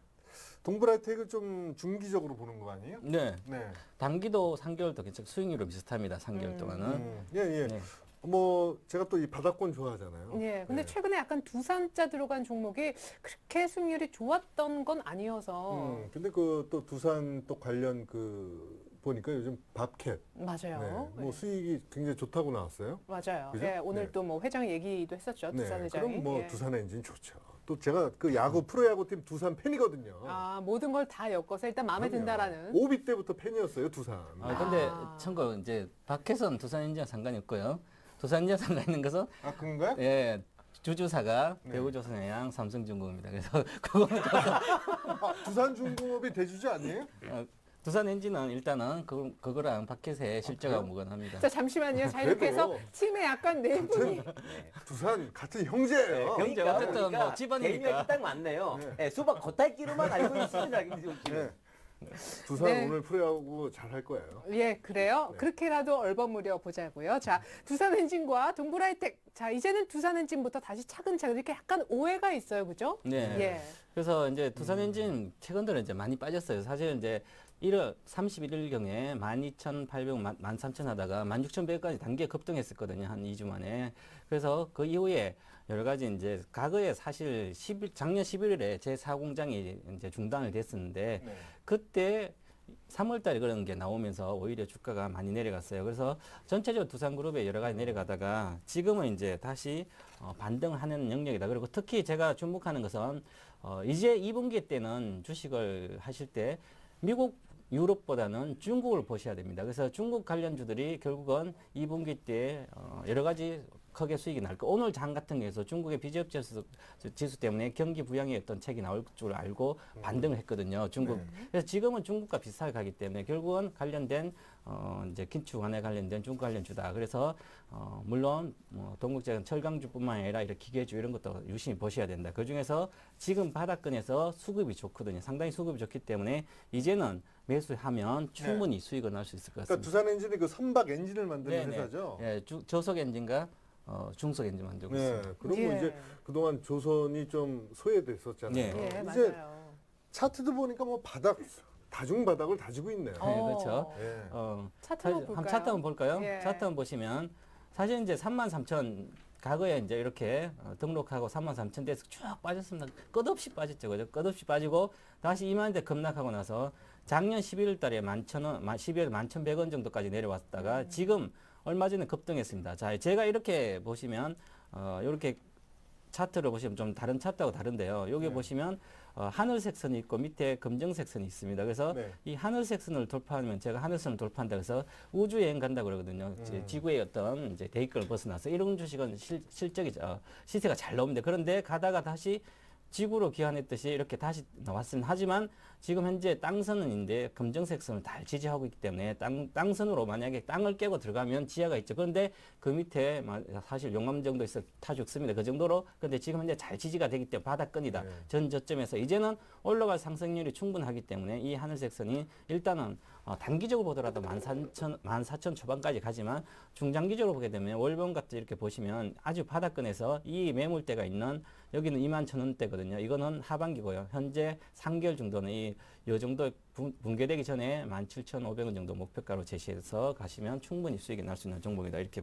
동부라이텍을 좀 중기적으로 보는 거 아니에요? 네. 네. 단기도 3개월도 괜찮고 수익률은 비슷합니다. 3개월 동안은. 예, 예. 네. 뭐 제가 또 이 바닥권 좋아하잖아요. 예. 근데 네. 최근에 약간 두산자 들어간 종목이 그렇게 수익률이 좋았던 건 아니어서 근데 그 또 두산 또 관련 보니까 요즘 밥캡, 맞아요. 뭐 예. 수익이 굉장히 좋다고 나왔어요. 맞아요. 그죠? 예, 오늘 네. 또 뭐 회장 얘기도 했었죠. 두산 회장이. 그럼 뭐 예. 두산 엔진 좋죠. 또 제가 그 야구 프로야구팀 두산 팬이거든요. 모든 걸 다 엮어서 일단 마음에 그럼요. 든다라는. 오비 때부터 팬이었어요, 두산. 근데 참고 이제 박혜선 두산 엔진과 상관이 없고요. 두산 엔진과 상관 있는 것은 그런가요? 예. 주주사가 네. 대우조선해양, 삼성중공업입니다. 그래서 그거는 두산중공업이 대주주 아니에요? 두산 엔진은 일단은 그거랑 박혜세의 실제가 무관합니다. 자, 잠시만요. 자, 이렇게 해서 그래도 팀의 약간 내분이 두산 같은 형제예요. 형제, 어쨌든 뭐 집안이니까. 개미가 딱 맞네요. 네. 네, 수박 겉핥기로만 알고 있습니다. 김수영 씨는. 네. 두산 네. 오늘 프로야구 잘 할 거예요. 예, 그래요. 네. 그렇게라도 얼버무려 보자고요. 자, 두산 엔진과 동부라이텍. 자, 이제는 두산 엔진부터 다시 차근차근 이렇게 약간 오해가 있어요. 그죠? 네. 예. 그래서 이제 두산 엔진 최근 들어 이제 많이 빠졌어요. 사실 이제 1월 31일경에 12,800, 13,000 하다가 16,100까지 단기에 급등했었거든요. 한 2주 만에. 그래서 그 이후에 여러 가지 이제 과거에 사실 작년 11월에 제4공장이 이제 중단을 됐었는데 네. 그때 3월 달에 그런 게 나오면서 오히려 주가가 많이 내려갔어요. 그래서 전체적으로 두산그룹에 여러 가지 내려가다가 지금은 이제 다시 반등하는 영역이다. 그리고 특히 제가 주목하는 것은 이제 2분기 때는 주식을 하실 때 미국 유럽보다는 중국을 보셔야 됩니다. 그래서 중국 관련주들이 결국은 2분기 때 여러 가지 크게 수익이 날 거. 오늘 장 같은 경우에서 중국의 비지역 지수 때문에 경기 부양의 어떤 책이 나올 줄 알고 반등을 했거든요. 중국. 그래서 지금은 중국과 비슷하게 가기 때문에 결국은 관련된 이제 긴축안에 관련된 중국 관련주다. 그래서 물론 뭐 동국제약 철강주뿐만 아니라 이렇게 기계주 이런 것도 유심히 보셔야 된다. 그 중에서 지금 바닥권에서 수급이 좋거든요. 상당히 수급이 좋기 때문에 이제는 매수하면 충분히 수익을 낼 수 있을 것 그러니까 같습니다. 두산 엔진이 그 선박 엔진을 만드는 네네. 회사죠. 예, 저속 엔진과 중속 엔진 만들고 네. 있습니다. 그리고 예. 이제 그동안 조선이 좀 소외됐었잖아요. 네. 예, 이제 맞아요. 차트도 보니까 뭐 다중 바닥을 다지고 있네요. 네, 그렇죠. 예. 차트 한번 볼까요? 한번 차트 한번 볼까요? 예. 차트 한번 보시면 사실 이제 33,000 과거에 이제 이렇게 등록하고 33,000대에서 쭉 빠졌습니다. 끝없이 빠졌죠. 그죠? 끝없이 빠지고 다시 2만대 급락하고 나서 작년 11월 달에 11,000원, 12월 11,100원 정도까지 내려왔다가 지금 얼마 전에 급등했습니다. 자, 제가 이렇게 보시면 이렇게 차트를 보시면 좀 다른 차트하고 다른데요. 여기 보시면 하늘색 선이 있고 밑에 검정색 선이 있습니다. 그래서 네. 이 하늘색 선을 돌파하면 제가 하늘선을 돌파한다 그래서 우주 여행 간다 그러거든요. 지구의 어떤 이제 대기권을 벗어나서 이런 주식은 실적이 시세가 잘 나옵니다. 그런데 가다가 다시 지구로 귀환했듯이 이렇게 다시 나왔습니다. 하지만 지금 현재 땅선은인데 검정색 선을 잘 지지하고 있기 때문에 땅선으로 만약에 땅을 깨고 들어가면 지하가 있죠. 그런데 그 밑에 사실 용암 정도 있어 타 죽습니다. 그 정도로. 그런데 지금 현재 잘 지지가 되기 때문에 바닥권이다. 네. 전 저점에서 이제는 올라갈 상승률이 충분하기 때문에 이 하늘색 선이 일단은 단기적으로 보더라도 14,000 초반까지 가지만 중장기적으로 보게 되면 월봉 같이 이렇게 보시면 아주 바닥권에서 이 매물대가 있는 여기는 21,000원대거든요. 이거는 하반기고요. 현재 3개월 정도는 이 정도 붕괴되기 전에 17,500원 정도 목표가로 제시해서 가시면 충분히 수익이 날 수 있는 종목이다. 이렇게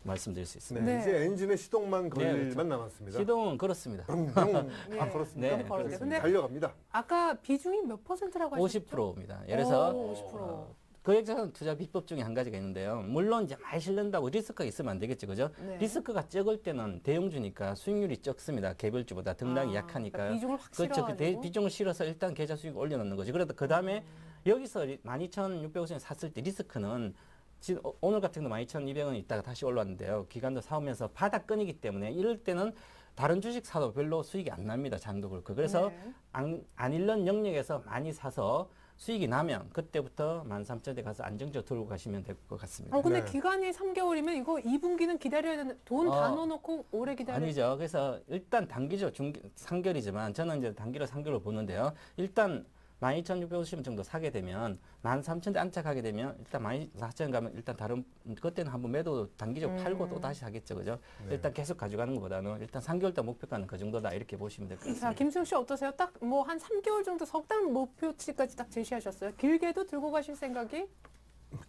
말씀드릴 수 네, 있습니다. 네. 이제 엔진의 시동만 걸릴 그렇죠. 만 남았습니다. 시동은 그렇습니다. 예. 아, 그렇습니까? 네, 너무 빠른데. 근데 달려갑니다. 아까 비중이 몇 %라고 하셨죠? 50%입니다. 그래서 50%. 거액자산 투자 비법 중에 한 가지가 있는데요. 물론 이제 많이 실른다고 리스크가 있으면 안 되겠죠, 그죠? 네. 리스크가 적을 때는 대형주니까 수익률이 적습니다. 개별주보다 등락이 아, 약하니까. 그러니까 비중을 확 그렇죠. 실어가지고. 비중을 실어서 일단 계좌 수익 올려놓는 거죠. 그러다 그 다음에 여기서 12,600원에 샀을 때 리스크는 지금 오늘 같은 경우 12,200원 있다가 다시 올라왔는데요. 기간도 사오면서 바닥권이기 때문에 이럴 때는 다른 주식 사도 별로 수익이 안 납니다. 장도 그렇고. 그래서 네. 안 잃는 영역에서 많이 사서 수익이 나면 그때부터 13,000대 가서 안정적으로 들고 가시면 될 것 같습니다. 근데 네. 기간이 3개월이면 이거 2분기는 기다려야 되는 돈 다 어, 넣어놓고 오래 기다려야 아니죠. 그래서 일단 단기죠. 3개월이지만 저는 이제 단기로 3개월을 보는데요. 일단 12,650원 정도 사게 되면 13,000대 안착하게 되면 일단 14,000원 가면 일단 다른 그때는 한번 매도 단기적으로 팔고 또 다시 하겠죠. 그죠? 네. 일단 계속 가져가는 것보다는 일단 3개월 단 목표가는 그 정도다 이렇게 보시면 될 것 같습니다. 자, 김수영 씨 어떠세요? 딱 뭐 한 3개월 정도 석 달 목표치까지 딱 제시하셨어요. 길게도 들고 가실 생각이?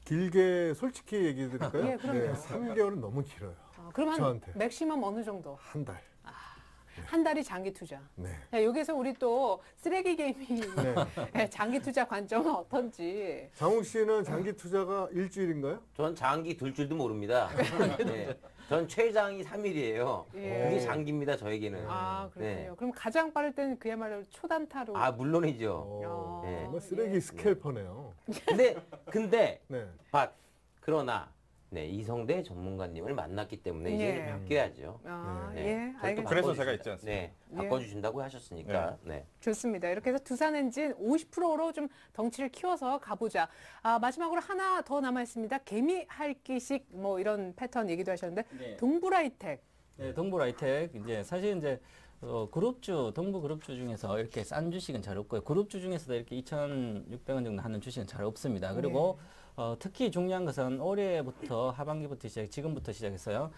길게 솔직히 얘기 드릴까요? 예, 그럼요. 3개월은 너무 길어요. 그럼 한 저한테. 맥시멈 어느 정도? 한 달. 한 달이 장기 투자. 네. 자, 여기서 우리 또 쓰레기 게임이 네. 장기 투자 관점은 어떤지. 장욱 씨는 장기 투자가 일주일인가요? 전 장기 둘 줄도 모릅니다. 네. 전 최장이 3일이에요. 예. 그게 장기입니다, 저에게는. 아, 그렇군요. 네. 그럼 가장 빠를 때는 그야말로 초단타로. 아, 물론이죠. 어, 네. 정말 쓰레기 예. 스캘퍼네요. 근데, 네. 그러나, 네, 이성대 전문가님을 만났기 때문에 이제 예. 바뀌어야죠. 아, 네. 예, 저를 또 알겠습니다. 그래서 바꿔주시- 제가 있지 않습니까? 네, 바꿔주신다고 하셨으니까. 네. 좋습니다. 이렇게 해서 두산 엔진 50%로 좀 덩치를 키워서 가보자. 아, 마지막으로 하나 더 남아 있습니다. 개미 할기식 뭐 이런 패턴 얘기도 하셨는데 네. 동부라이텍. 네, 동부라이텍 이제 사실 이제 그룹주 동부 그룹주 중에서 이렇게 싼 주식은 잘 없고요. 그룹주 중에서도 이렇게 2,600원 정도 하는 주식은 잘 없습니다. 그리고 특히 중요한 것은 올해부터 하반기부터 지금부터 시작했어요.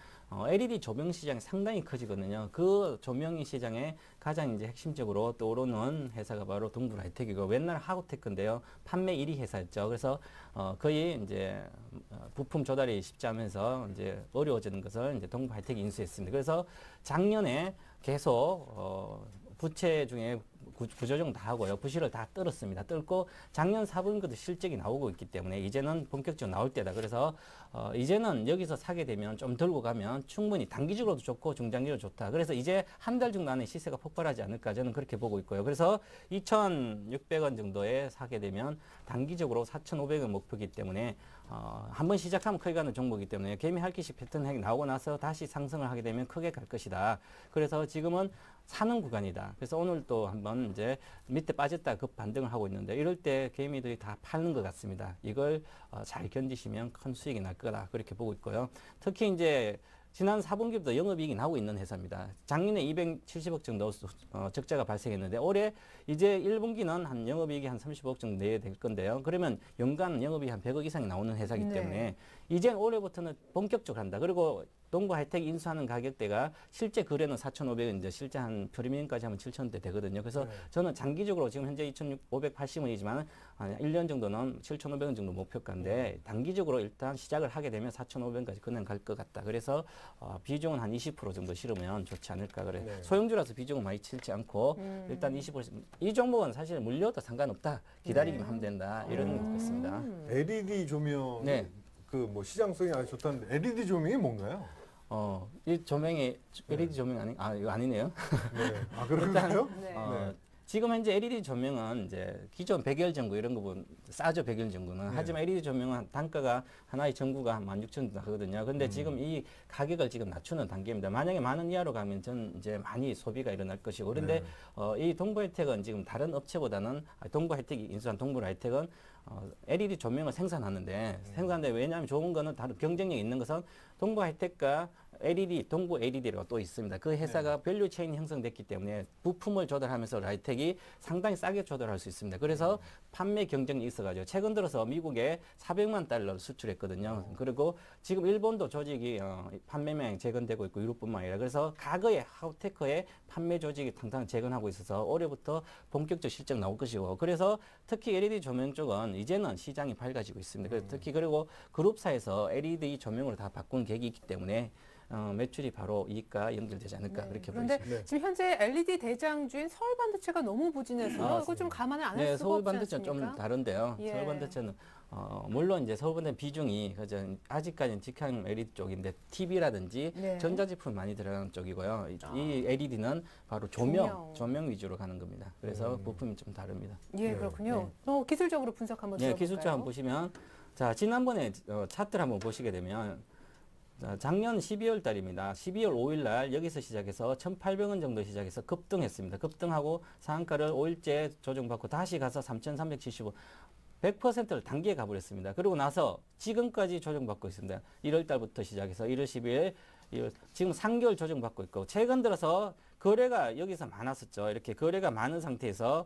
LED 조명 시장이 상당히 커지거든요. 그 조명 시장에 가장 이제 핵심적으로 떠오르는 회사가 바로 동부라이텍이고 옛날 하고테크인데요. 판매 1위 회사였죠. 그래서 거의 이제 부품 조달이 쉽지 않으면서 이제 어려워지는 것을 이제 동부하이텍이 인수했습니다. 그래서 작년에 계속 부채 중에 구조조정 다 하고요. 부실을 다 떨었습니다. 떨고 작년 4분기도 실적이 나오고 있기 때문에 이제는 본격적으로 나올 때다. 그래서 이제는 여기서 사게 되면 좀 들고 가면 충분히 단기적으로도 좋고 중장기로 좋다. 그래서 이제 한 달 정도 안에 시세가 폭발하지 않을까 저는 그렇게 보고 있고요. 그래서 2,600원 정도에 사게 되면 단기적으로 4,500원 목표이기 때문에 한번 시작하면 크게 가는 종목이기 때문에 개미 할기식 패턴 핵이 나오고 나서 다시 상승을 하게 되면 크게 갈 것이다. 그래서 지금은 사는 구간이다. 그래서 오늘 또 한번 이제 밑에 빠졌다 급 반등을 하고 있는데 이럴 때 개미들이 다 파는 것 같습니다. 이걸 잘 견디시면 큰 수익이 날 거다. 그렇게 보고 있고요. 특히 이제 지난 4분기부터 영업이익이 나오고 있는 회사입니다. 작년에 270억 정도 적자가 발생했는데 올해 이제 1분기는 한 영업이익이 한 30억 정도 내야 될 건데요. 그러면 연간 영업이익 한 100억 이상이 나오는 회사이기 네. 때문에 이제 올해부터는 본격적으로 한다. 그리고 동부 하이텍 인수하는 가격대가 실제 거래는 4,500원인데 실제 한 프리미엄까지 하면 7,000원대 되거든요. 그래서 저는 장기적으로 지금 현재 2,580원이지만 한 1년 정도는 7,500원 정도 목표가인데 단기적으로 일단 시작을 하게 되면 4,500원까지 그냥 갈 것 같다. 그래서 비중은 한 20% 정도 실으면 좋지 않을까 그래. 네. 소형주라서 비중은 많이 치지 않고 일단 20%. 이 종목은 사실 물려도 상관없다. 기다리기만 하면 된다. 이런 것 같습니다. LED 조명 네. 그 뭐 시장성이 아주 좋다는데 LED 조명이 뭔가요? 이 조명이 LED 조명 이거 아니네요. 네. 아 그런가요? 네. 네. 지금 현재 LED 조명은 이제 기존 백열 전구 이런 거 보면 싸죠, 백열 전구는. 하지만 LED 조명은 단가가 하나의 전구가 한 16,000원 하거든요. 근데 지금 이 가격을 지금 낮추는 단계입니다. 만약에 10,000원 이하로 가면 전 이제 많이 소비가 일어날 것이고. 그런데 이 동부하이텍은 지금 다른 업체보다는 동부하이텍이 인수한 동부하이텍은 LED 조명을 생산하는데 왜냐하면 좋은 거는 다른 경쟁력이 있는 것은 동부하이텍과 LED, 동부 LED라고 또 있습니다. 그 회사가 밸류 체인이 형성됐기 때문에 부품을 조달하면서 라이텍이 상당히 싸게 조달할 수 있습니다. 그래서 판매 경쟁이 있어가지고 최근 들어서 미국에 400만 달러를 수출했거든요. 그리고 지금 일본도 조직이 판매량이 재건되고 있고 유럽뿐만 아니라 그래서 과거에 하우테크의 판매 조직이 당장 재건하고 있어서 올해부터 본격적 실적 나올 것이고 그래서 특히 LED 조명 쪽은 이제는 시장이 밝아지고 있습니다. 그래서 특히 그리고 그룹사에서 LED 조명으로 다 바꾼 계획이 있기 때문에 매출이 바로 이익과 연결되지 않을까 그렇게 그런데 보입니다. 지금 현재 LED 대장주인 서울반도체가 너무 부진해서 이거 좀 감안을 안 할 네, 수가 없지 서울반도체는 않습니까? 좀 다른데요. 예. 서울반도체는 물론 이제 서울반도체 비중이 아직까지는 직항 LED 쪽인데 TV라든지 네. 전자제품 많이 들어가는 쪽이고요. 이 LED는 바로 조명 위주로 가는 겁니다. 그래서 부품이 좀 다릅니다. 예, 그렇군요. 기술적으로 분석 한번 네, 들어볼까요? 기술적 한번 보시면 자 지난번에 차트를 한번 보시게 되면 자, 작년 12월 달입니다. 12월 5일 날 여기서 시작해서 1,800원 정도 시작해서 급등했습니다. 급등하고 상한가를 5일째 조정받고 다시 가서 3,375. 100%를 단기에 가버렸습니다. 그리고 나서 지금까지 조정받고 있습니다. 1월 달부터 시작해서 1월 12일 지금 3개월 조정받고 있고 최근 들어서 거래가 여기서 많았었죠. 이렇게 거래가 많은 상태에서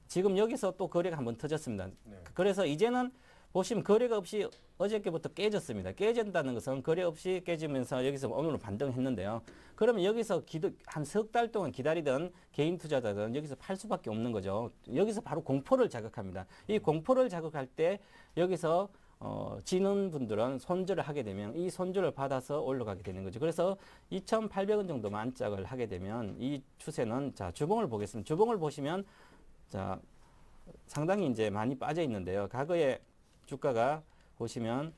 지금 여기서 또 거래가 한번 터졌습니다. 그래서 이제는 보시면 거래가 없이 어저께부터 깨졌습니다. 깨진다는 것은 거래 없이 깨지면서 여기서 오늘 반등했는데요. 그러면 여기서 한 석 달 동안 기다리던 개인 투자자들은 여기서 팔 수밖에 없는 거죠. 여기서 바로 공포를 자극합니다. 이 공포를 자극할 때 여기서 지는 분들은 손절을 하게 되면 이 손절을 받아서 올라가게 되는 거죠. 그래서 2,800원 정도 만짝을 하게 되면 이 추세는 자 주봉을 보겠습니다. 주봉을 보시면 자 상당히 이제 많이 빠져 있는데요. 과거에 주가가 보시면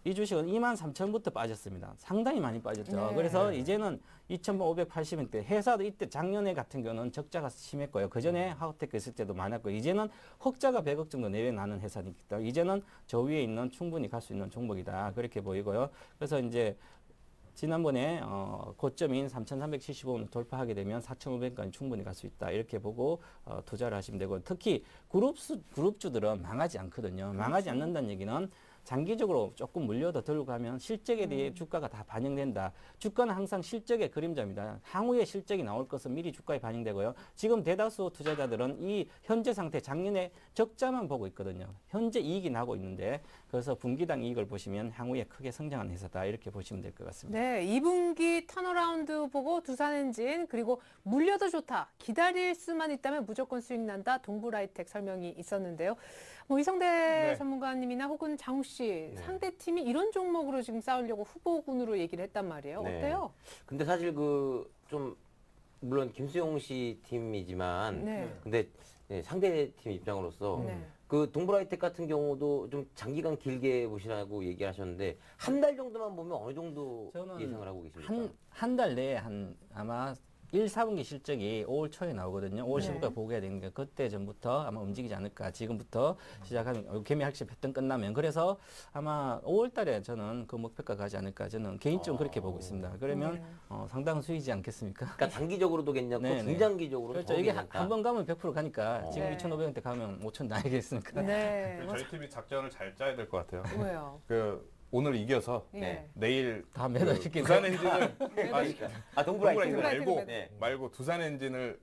이 주식은 23,000원부터 빠졌습니다. 상당히 많이 빠졌죠. 네. 그래서 이제는 2,580원대 회사도 이때 작년에 같은 경우는 적자가 심했고요. 그 전에 하우테크 있을 때도 많았고 이제는 흑자가 100억 정도 내외 나는 회사니까 이제는 저 위에 있는 충분히 갈 수 있는 종목이다. 그렇게 보이고요. 그래서 이제 지난번에 고점인 3,375원 돌파하게 되면 4,500원까지 충분히 갈 수 있다. 이렇게 보고 투자를 하시면 되고 특히 그룹주들은 망하지 않거든요. 망하지 않는다는 얘기는 장기적으로 조금 물려도 들고 가면 실적에 대해 주가가 다 반영된다. 주가는 항상 실적의 그림자입니다. 향후에 실적이 나올 것은 미리 주가에 반영되고요. 지금 대다수 투자자들은 이 현재 상태 작년에 적자만 보고 있거든요. 현재 이익이 나고 있는데 그래서 분기당 이익을 보시면 향후에 크게 성장하는 회사다. 이렇게 보시면 될 것 같습니다. 네, 2분기 턴어라운드 보고 두산엔진 그리고 물려도 좋다. 기다릴 수만 있다면 무조건 수익 난다. 동부라이텍 설명이 있었는데요. 이성대 전문가님이나 혹은 장우 씨 상대 팀이 이런 종목으로 지금 싸우려고 후보군으로 얘기를 했단 말이에요. 네. 어때요? 근데 사실 좀 물론 김수용 씨 팀이지만 네. 근데 상대 팀 입장으로서 네. 그 동브라이텍 같은 경우도 좀 장기간 길게 보시라고 얘기하셨는데 한 달 정도만 보면 어느 정도 저는 예상을 하고 계십니까? 한 달 내에 아마 1, 4분기 실적이 5월 초에 나오거든요. 5월 네. 15일까지 보고해야 되는데 그때 전부터 아마 움직이지 않을까. 지금부터 시작하면 개미할시 패턴 끝나면 그래서 아마 5월 달에 저는 그 목표가 가지 않을까. 저는 개인적으로 그렇게 보고 있습니다. 그러면 상당한 수익이지 않겠습니까? 그러니까 단기적으로도 괜찮고 네, 네. 중장기적으로 그렇죠. 더 이게 괜찮다. 한 번 가면 100% 가니까 지금 네. 2,500원대 가면 5,000 나야겠습니까? 네. 그리고 저희 팀이 작전을 잘 짜야 될 것 같아요. 왜요? 오늘 이겨서 예. 내일 다 매도시키는 두산 엔진을 동브라이텍 동브라이텍. 말고 두산 엔진을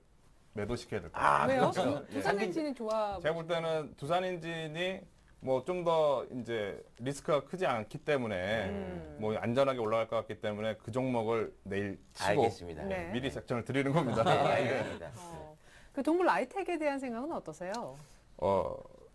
매도시켜야 될 것 같아요. 아, 왜요? 그렇죠. 두산 엔진은 좋아. 제가 볼 때는 두산 엔진이 뭐 좀 더 이제 리스크가 크지 않기 때문에 뭐 안전하게 올라갈 것 같기 때문에 그 종목을 내일 치고 알겠습니다. 네. 미리 작전을 드리는 겁니다. 네, 알겠습니다. 그 동물 라이텍에 대한 생각은 어떠세요?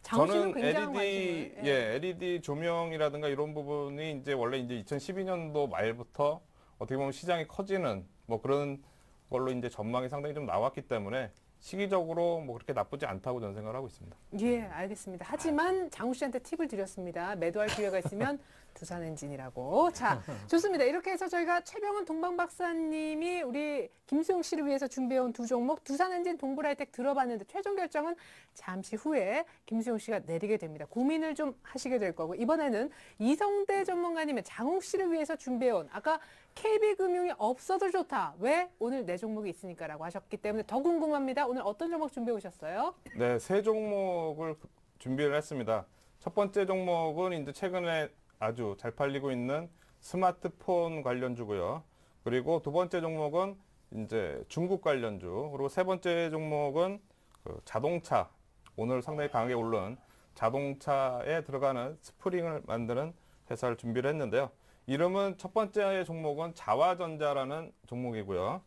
저는 장씨는 굉장히 LED, 관심을, 예, LED 조명이라든가 이런 부분이 이제 원래 이제 2012년도 말부터 어떻게 보면 시장이 커지는 뭐 그런 걸로 이제 전망이 상당히 좀 나왔기 때문에 시기적으로 뭐 그렇게 나쁘지 않다고 저는 생각을 하고 있습니다. 예, 알겠습니다. 하지만 장우 씨한테 팁을 드렸습니다. 매도할 기회가 있으면 두산 엔진이라고. 자, 좋습니다. 이렇게 해서 저희가 최병원 동방 박사님이 우리 김수용 씨를 위해서 준비해온 두 종목 두산 엔진, 동부라이텍 들어봤는데 최종 결정은 잠시 후에 김수용 씨가 내리게 됩니다. 고민을 좀 하시게 될 거고 이번에는 이성대 전문가님의 장우 씨를 위해서 준비해온 아까 KB금융이 없어도 좋다. 왜? 오늘 네 종목이 있으니까라고 하셨기 때문에 더 궁금합니다. 오늘 어떤 종목 준비해 오셨어요? 네, 세 종목을 준비를 했습니다. 첫 번째 종목은 이제 최근에 아주 잘 팔리고 있는 스마트폰 관련주고요. 그리고 두 번째 종목은 이제 중국 관련주. 그리고 세 번째 종목은 그 자동차. 오늘 상당히 강하게 오른 자동차에 들어가는 스프링을 만드는 회사를 준비를 했는데요. 이름은 첫 번째 종목은 자화전자라는 종목이고요.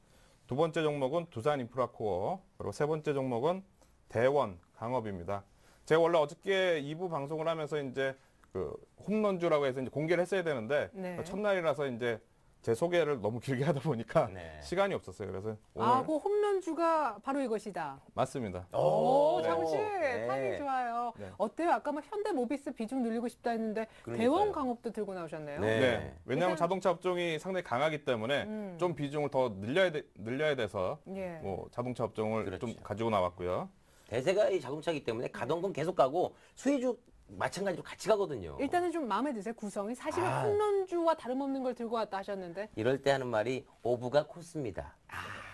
두 번째 종목은 두산인프라코어, 그리고 세 번째 종목은 대원강업입니다. 제가 원래 어저께 2부 방송을 하면서 이제 그 홈런주라고 해서 이제 공개를 했어야 되는데 네. 첫날이라서 이제 제 소개를 너무 길게 하다 보니까 네. 시간이 없었어요. 그래서 오늘 아, 그 홈런주가 바로 이것이다. 맞습니다. 오, 네. 장씨 네. 타이밍 좋아요. 네. 어때요? 아까 막 현대모비스 비중 늘리고 싶다 했는데 그러니까요. 대원강업도 들고 나오셨네요. 네. 네. 왜냐하면 일단- 자동차 업종이 상당히 강하기 때문에 좀 비중을 더 늘려야 돼서 예. 뭐 자동차 업종을 그렇죠. 좀 가지고 나왔고요. 대세가 이 자동차이기 때문에 가던 건 계속 가고 수혜주 마찬가지로 같이 가거든요. 일단은 좀 마음에 드세요, 구성이. 사실은 아. 홈런주와 다름없는 걸 들고 왔다 하셨는데. 이럴 때 하는 말이 오브가 코스입니다.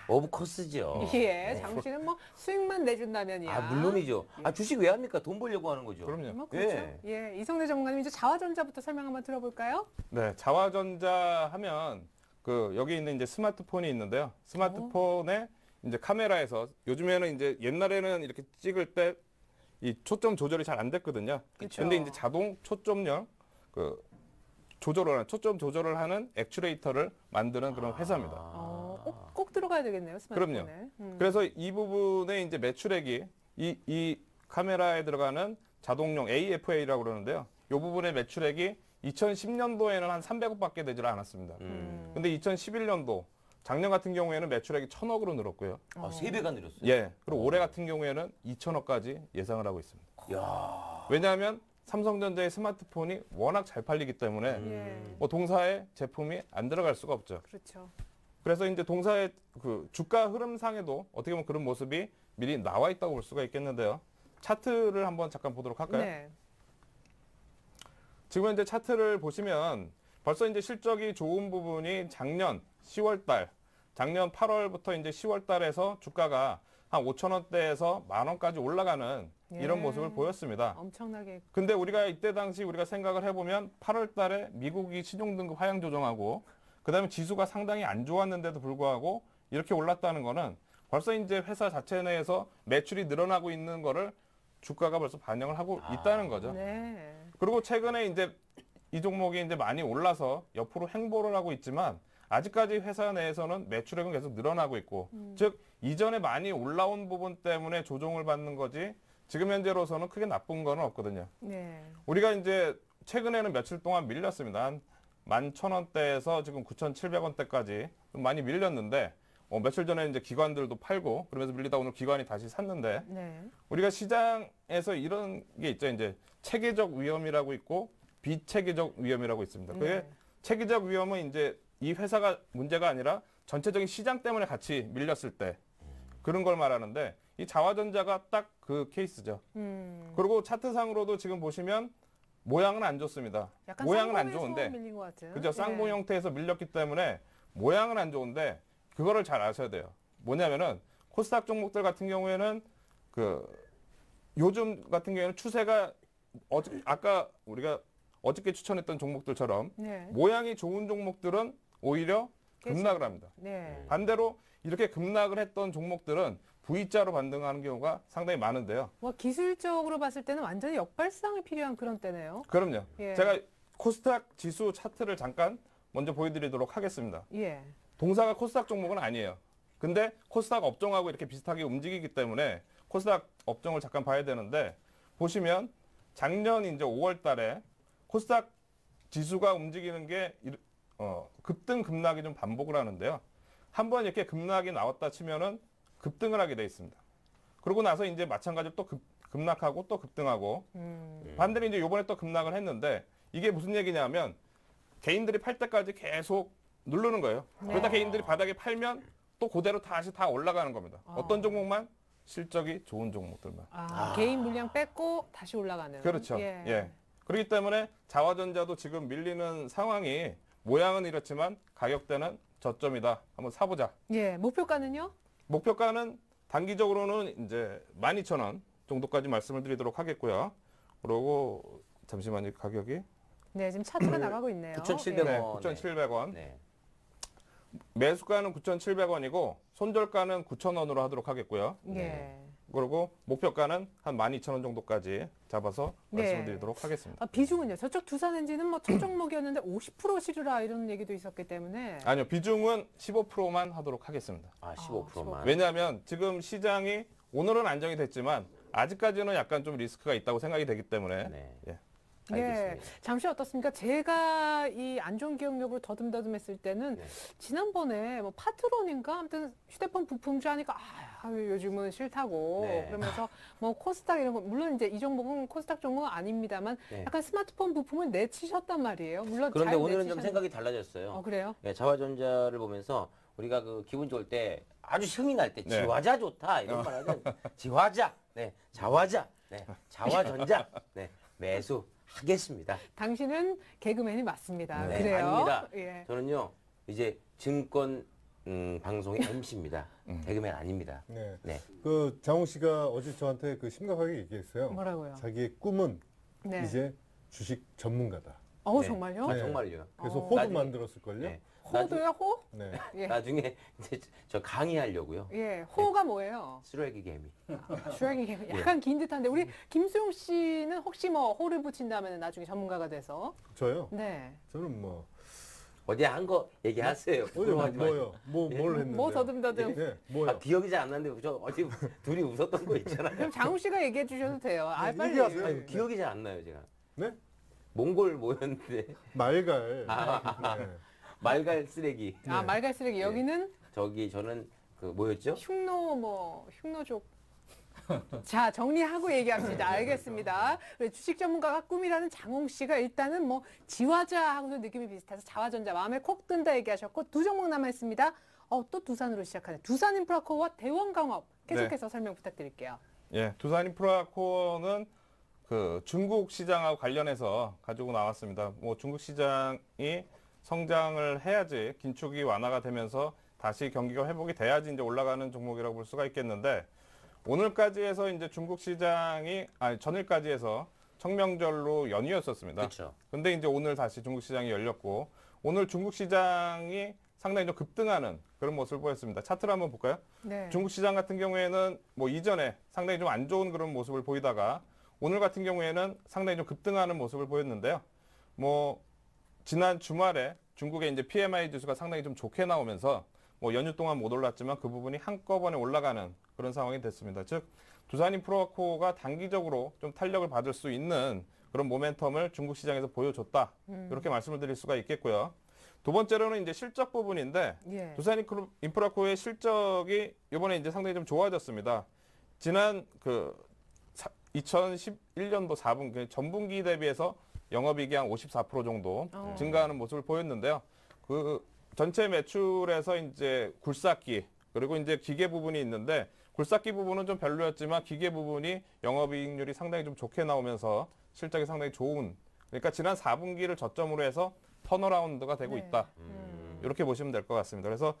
오브 코스죠. 예, 장씨는 뭐 수익만 내준다면이야. 아, 물론이죠. 아, 주식 왜 합니까? 돈 벌려고 하는 거죠. 그럼요. 뭐 그렇죠. 예. 예, 이성대 전문가님 이제 자화전자부터 설명 한번 들어볼까요? 네, 자화전자 하면 그 여기 있는 이제 스마트폰이 있는데요. 스마트폰에 이제 카메라에서 요즘에는 이제 옛날에는 이렇게 찍을 때 이 초점 조절이 잘 안 됐거든요. 그쵸. 근데 이제 자동 초점형 그 초점 조절을 하는 액추레이터를 만드는 그런 회사입니다. 꼭 들어가야 되겠네요, 스마트폰에. 그럼요. 그래서 이 부분에 이제 매출액이 이 카메라에 들어가는 자동용 AFA라고 그러는데요. 이 부분의 매출액이 2010년도에는 한 300억밖에 되질 않았습니다. 근데 2011년도 작년 같은 경우에는 매출액이 1,000억으로 늘었고요. 아, 3배가 늘었어요. 예. 그리고 올해 같은 경우에는 2,000억까지 예상을 하고 있습니다. 야. 왜냐하면 삼성전자의 스마트폰이 워낙 잘 팔리기 때문에 예, 뭐 동사의 제품이 안 들어갈 수가 없죠. 그렇죠. 그래서 이제 동사의 그 주가 흐름상에도 어떻게 보면 그런 모습이 미리 나와 있다고 볼 수가 있겠는데요. 차트를 한번 잠깐 보도록 할까요? 네. 지금 현재 차트를 보시면 벌써 이제 실적이 좋은 부분이 작년 10월 달, 작년 8월부터 이제 10월 달에서 주가가 한 5,000원대에서 10,000원까지 올라가는 이런 예. 모습을 보였습니다. 엄청나게. 근데 우리가 이때 당시 우리가 생각을 해보면 8월 달에 미국이 신용등급 하향 조정하고 그다음에 지수가 상당히 안 좋았는데도 불구하고 이렇게 올랐다는 거는 벌써 이제 회사 자체 내에서 매출이 늘어나고 있는 거를 주가가 벌써 반영을 하고 있다는 거죠. 네. 그리고 최근에 이제 이 종목이 이제 많이 올라서 옆으로 횡보를 하고 있지만 아직까지 회사 내에서는 매출액은 계속 늘어나고 있고 즉 이전에 많이 올라온 부분 때문에 조정을 받는 거지 지금 현재로서는 크게 나쁜 건 없거든요. 네. 우리가 이제 최근에는 며칠 동안 밀렸습니다. 한 11,000원대에서 지금 9,700원대까지 많이 밀렸는데 며칠 전에 이제 기관들도 팔고 그러면서 밀리다 오늘 기관이 다시 샀는데 네. 우리가 시장에서 이런 게 있죠. 이제 체계적 위험이라고 있고 비체계적 위험이라고 있습니다. 그게 네. 체계적 위험은 이제 이 회사가 문제가 아니라 전체적인 시장 때문에 같이 밀렸을 때 그런 걸 말하는데 이 자화전자가 딱 그 케이스죠. 그리고 차트상으로도 지금 보시면 모양은 안 좋습니다. 약간 모양은 안 쌍봉에서 좋은데 밀린 것 같은. 그죠? 쌍봉 형태에서 밀렸기 때문에 모양은 안 좋은데 그거를 잘 아셔야 돼요. 뭐냐면은 코스닥 종목들 같은 경우에는 그 요즘 같은 경우에는 추세가 아까 우리가 어저께 추천했던 종목들처럼 네. 모양이 좋은 종목들은 오히려 급락을 합니다. 네. 반대로 이렇게 급락을 했던 종목들은 V자로 반등하는 경우가 상당히 많은데요. 와, 기술적으로 봤을 때는 완전히 역발상이 필요한 그런 때네요. 그럼요. 예. 제가 코스닥 지수 차트를 잠깐 먼저 보여드리도록 하겠습니다. 예. 동사가 코스닥 종목은 아니에요. 근데 코스닥 업종하고 이렇게 비슷하게 움직이기 때문에 코스닥 업종을 잠깐 봐야 되는데 보시면 작년 이제 5월 달에 코스닥 지수가 움직이는 게 급등 급락이 좀 반복을 하는데요. 한번 이렇게 급락이 나왔다 치면은 급등을 하게 돼 있습니다. 그러고 나서 이제 마찬가지로 또 급락하고 또 급등하고 반대로 이제 요번에 또 급락을 했는데 이게 무슨 얘기냐면 개인들이 팔 때까지 계속 누르는 거예요. 그러다 개인들이 바닥에 팔면 또 그대로 다시 다 올라가는 겁니다. 어떤 종목만? 실적이 좋은 종목들만. 개인 물량 뺏고 다시 올라가는. 그렇죠. 예. 그렇기 때문에 자화전자도 지금 밀리는 상황이 모양은 이렇지만 가격대는 저점이다. 한번 사보자. 예. 목표가는요? 목표가는 단기적으로는 이제 12,000원 정도까지 말씀을 드리도록 하겠고요. 그리고 잠시만요. 가격이 네, 지금 차트가 나가고 있네요. 9,700원. 네, 9,700원. 네. 매수가는 9,700원이고 손절가는 9,000원으로 하도록 하겠고요. 예. 예. 그리고 목표가는 한 12,000원 정도까지 잡아서 네. 말씀을 드리도록 하겠습니다. 비중은요? 저쪽 두산엔진은 뭐 첫 종목이었는데 50% 실으라 이런 얘기도 있었기 때문에. 아니요. 비중은 15%만 하도록 하겠습니다. 15%만. 왜냐하면 지금 시장이 오늘은 안정이 됐지만 아직까지는 약간 좀 리스크가 있다고 생각이 되기 때문에 네. 예. 예, 잠시 어떻습니까? 제가 이 안 좋은 기억력으로 더듬더듬했을 때는 네. 지난번에 뭐 파트론인가 아무튼 휴대폰 부품주 하니까 요즘은 싫다고 네. 그러면서 뭐 코스닥 이런 거 물론 이제 이 종목은 코스닥 종목은 아닙니다만 네. 약간 스마트폰 부품을 내치셨단 말이에요. 물론 그런데 잘 오늘은 좀 내치셨는데. 생각이 달라졌어요. 그래요? 예, 자화전자를 보면서 우리가 그 기분 좋을 때 아주 흥이 날 때 네. 지화자 좋다 이런 말 하면 지화자, 네, 자화자, 네, 자화전자, 네, 매수 하겠습니다. 당신은 개그맨이 맞습니다. 네, 그래요? 아닙니다. 예. 저는요 이제 증권 방송의 MC입니다. 개그맨 아닙니다. 네. 네. 그 장홍 씨가 어제 저한테 그 심각하게 얘기했어요. 뭐라고요? 자기의 꿈은 네. 이제 주식 전문가다. 네. 정말요? 아, 네. 정말요. 그래서 어. 호도 나중에- 만들었을걸요? 네. 호도요, 호? 네. 예. 나중에 이제 저 강의하려고요. 예, 호가 뭐예요? 쓰레기 개미. 주약이 약간 긴 듯한데 우리 김수용 씨는 혹시 뭐 호를 붙인다면 나중에 전문가가 돼서 저요? 네. 저는 뭐 어제 한 거 얘기하세요. 부끄러워하지 마시고. 뭐요? 뭘 했는데? 뭐 더듬더듬. 네, 뭐요? 아, 기억이 잘 안 나는데 저 어제 둘이 웃었던 거 있잖아요. 그럼 장우 씨가 얘기해 주셔도 돼요. 빨리. 얘기하세요. 아니, 기억이 잘 안 나요, 제가. 네? 몽골 뭐였는데 말갈. 네. 말갈 쓰레기. 말갈 쓰레기 여기는 저기 저는 그 뭐였죠? 흉노족. 자, 정리하고 얘기합시다. 알겠습니다. 그래, 주식 전문가가 꿈이라는 장홍 씨가 일단은 뭐 지화자하고도 느낌이 비슷해서 자화전자 마음에 콕 든다 얘기하셨고 두 종목 남아 있습니다. 또 두산으로 시작하네. 두산인프라코어와 대원강업 계속해서 설명 부탁드릴게요. 예, 두산인프라코어는 그 중국 시장하고 관련해서 가지고 나왔습니다. 뭐 중국 시장이 성장을 해야지 긴축이 완화가 되면서 다시 경기가 회복이 돼야지 이제 올라가는 종목이라고 볼 수가 있겠는데 오늘까지 해서 이제 중국 시장이 전일까지 해서 청명절로 연이었었습니다. 그렇죠. 근데 이제 오늘 다시 중국 시장이 열렸고 오늘 중국 시장이 상당히 좀 급등하는 그런 모습을 보였습니다. 차트를 한번 볼까요? 네. 중국 시장 같은 경우에는 뭐 이전에 상당히 좀 안 좋은 그런 모습을 보이다가 오늘 같은 경우에는 상당히 좀 급등하는 모습을 보였는데요. 뭐 지난 주말에 중국의 이제 PMI 지수가 상당히 좀 좋게 나오면서 뭐 연휴 동안 못 올랐지만 그 부분이 한꺼번에 올라가는 그런 상황이 됐습니다. 즉 두산인프라코어가 단기적으로 좀 탄력을 받을 수 있는 그런 모멘텀을 중국 시장에서 보여줬다. 이렇게 말씀을 드릴 수가 있겠고요. 두 번째로는 이제 실적 부분인데 예. 두산인프라코어의 실적이 이번에 이제 상당히 좀 좋아졌습니다. 지난 그 2011년도 4분기 전분기 대비해서 영업이익이 한 54% 정도 증가하는 모습을 보였는데요. 그 전체 매출에서 이제 굴삭기 그리고 이제 기계 부분이 있는데 굴삭기 부분은 좀 별로였지만 기계 부분이 영업이익률이 상당히 좀 좋게 나오면서 실적이 상당히 좋은 그러니까 지난 4분기를 저점으로 해서 턴어라운드가 되고 네. 있다. 이렇게 보시면 될 것 같습니다. 그래서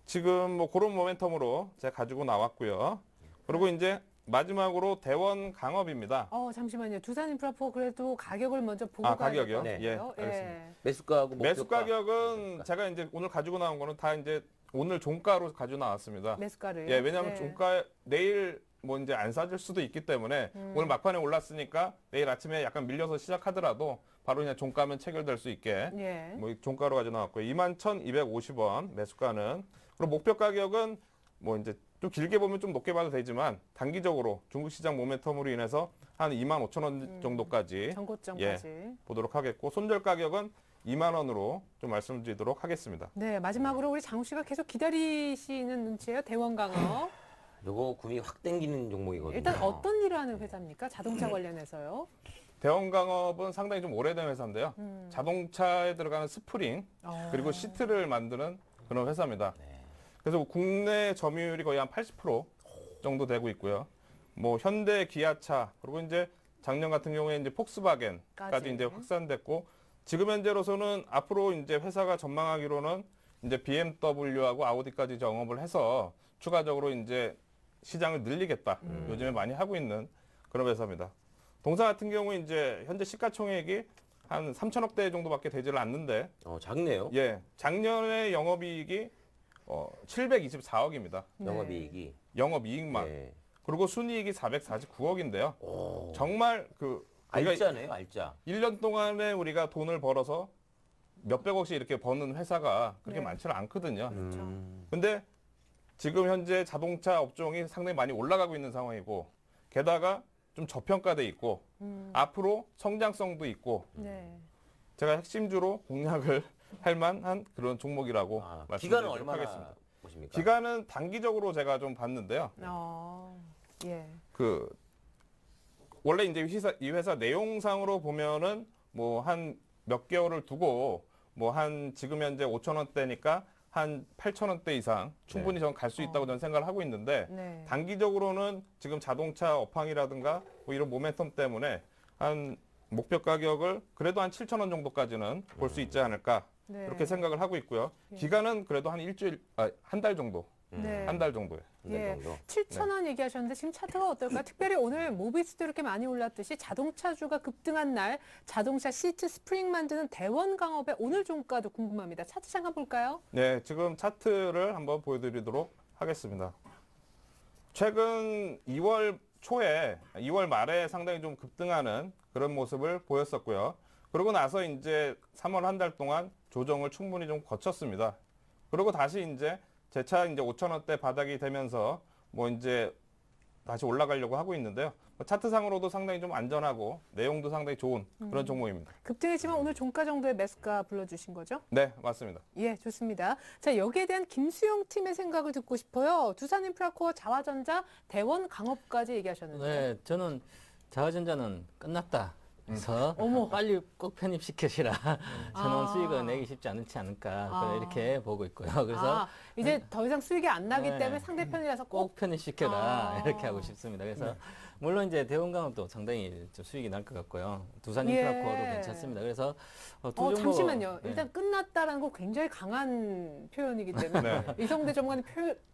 지금 뭐 그런 모멘텀으로 제가 가지고 나왔고요. 그리고 이제 마지막으로 대원 강업입니다. 잠시만요. 두산인프라포 그래도 가격을 먼저 보고 아, 가야 될 가격이요? 것 예, 같아요. 알겠습니다. 매수가하고 목표가. 매수 가격은 제가 이제 오늘 가지고 나온 거는 다 이제 오늘 종가로 가지고 나왔습니다. 매수가를. 예, 왜냐하면 네. 종가 내일 뭐 이제 안 사질 수도 있기 때문에 오늘 막판에 올랐으니까 내일 아침에 약간 밀려서 시작하더라도 바로 그냥 종가면 체결될 수 있게 예. 뭐 종가로 가지고 나왔고요. 21,250원 매수가는. 그리고 목표 가격은 뭐 이제 좀 길게 보면 좀 높게 봐도 되지만 단기적으로 중국 시장 모멘텀으로 인해서 한 25,000원 정도까지 전고점까지. 보도록 하겠고 손절 가격은 2만 원으로 좀 말씀드리도록 하겠습니다. 네, 마지막으로 우리 장우 씨가 계속 기다리시는 눈치예요. 대원강업. 요거 구미 확 땡기는 종목이거든요. 일단 어떤 일을 하는 회사입니까? 자동차 관련해서요. 대원강업은 상당히 좀 오래된 회사인데요. 자동차에 들어가는 스프링 그리고 시트를 만드는 그런 회사입니다. 그래서 국내 점유율이 거의 한 80% 정도 되고 있고요. 뭐 현대, 기아차 그리고 이제 작년 같은 경우에 이제 폭스바겐까지 까지. 이제 확산됐고 지금 현재로서는 앞으로 이제 회사가 전망하기로는 이제 BMW하고 아우디까지 영업을 해서 추가적으로 이제 시장을 늘리겠다. 요즘에 많이 하고 있는 그런 회사입니다. 동사 같은 경우에 이제 현재 시가총액이 한 3천억 대 정도밖에 되지를 않는데, 작네요. 예, 작년에 영업이익이 724억입니다. 영업이익이. 영업이익만. 네. 그리고 순이익이 449억인데요. 오. 정말 우리가 알짜네요, 알짜. 1년 동안에 우리가 돈을 벌어서 몇백억씩 이렇게 버는 회사가 그렇게 네. 많지는 않거든요. 그렇죠. 근데 지금 현재 자동차 업종이 상당히 많이 올라가고 있는 상황이고 게다가 좀 저평가돼 있고 앞으로 성장성도 있고 네. 제가 핵심주로 공략을 할 만한 그런 종목이라고 기간은 말씀드리도록 얼마나 하겠습니다. 보십니까? 기간은 단기적으로 제가 좀 봤는데요. 예. 원래 이제 이 회사 내용상으로 보면은 뭐 한 몇 개월을 두고 뭐 한 지금 현재 5,000원대니까 한 8,000원대 이상 충분히 저는 갈 수 있다고 저는 생각을 하고 있는데 네. 단기적으로는 지금 자동차 업황이라든가 뭐 이런 모멘텀 때문에 한 목표 가격을 그래도 한 7,000원 정도까지는 볼 수 있지 않을까 네. 그렇게 생각을 하고 있고요. 기간은 그래도 한 한 달 정도, 네. 한 달 정도에. 예. 정도. 7,000원 얘기하셨는데 지금 차트가 어떨까? 특별히 오늘 모비스도 이렇게 많이 올랐듯이 자동차주가 급등한 날 자동차 시트 스프링 만드는 대원강업의 오늘 종가도 궁금합니다. 차트 잠깐 볼까요? 네, 지금 차트를 한번 보여드리도록 하겠습니다. 최근 2월 초에, 2월 말에 상당히 좀 급등하는 그런 모습을 보였었고요. 그러고 나서 이제 3월 한 달 동안 조정을 충분히 좀 거쳤습니다. 그리고 다시 이제 재차 이제 5,000원대 바닥이 되면서 뭐 이제 다시 올라가려고 하고 있는데요. 차트상으로도 상당히 좀 안전하고 내용도 상당히 좋은 그런 종목입니다. 급등했지만 오늘 종가 정도의 매수가 불러주신 거죠? 네, 맞습니다. 예, 좋습니다. 자, 여기에 대한 김수영 팀의 생각을 듣고 싶어요. 두산인프라코어, 자화전자, 대원강업까지 얘기하셨는데. 네, 저는 자화전자는 끝났다. 그래서 어머. 빨리 꼭 편입시켜시라. 전원 아. 수익을 내기 쉽지 않지 않을까. 아. 이렇게 보고 있고요. 그래서 이제 더 이상 수익이 안 나기 네. 때문에 상대편이라서 꼭 꼭 편입시켜라. 아. 이렇게 하고 싶습니다. 그래서 물론 이제 대원강업도 상당히 좀 수익이 날 것 같고요. 두산 예. 인프라코어도 괜찮습니다. 그래서 두 종목 잠시만요. 네. 일단 끝났다라는 거 굉장히 강한 표현이기 때문에 네. 이성대 전문가님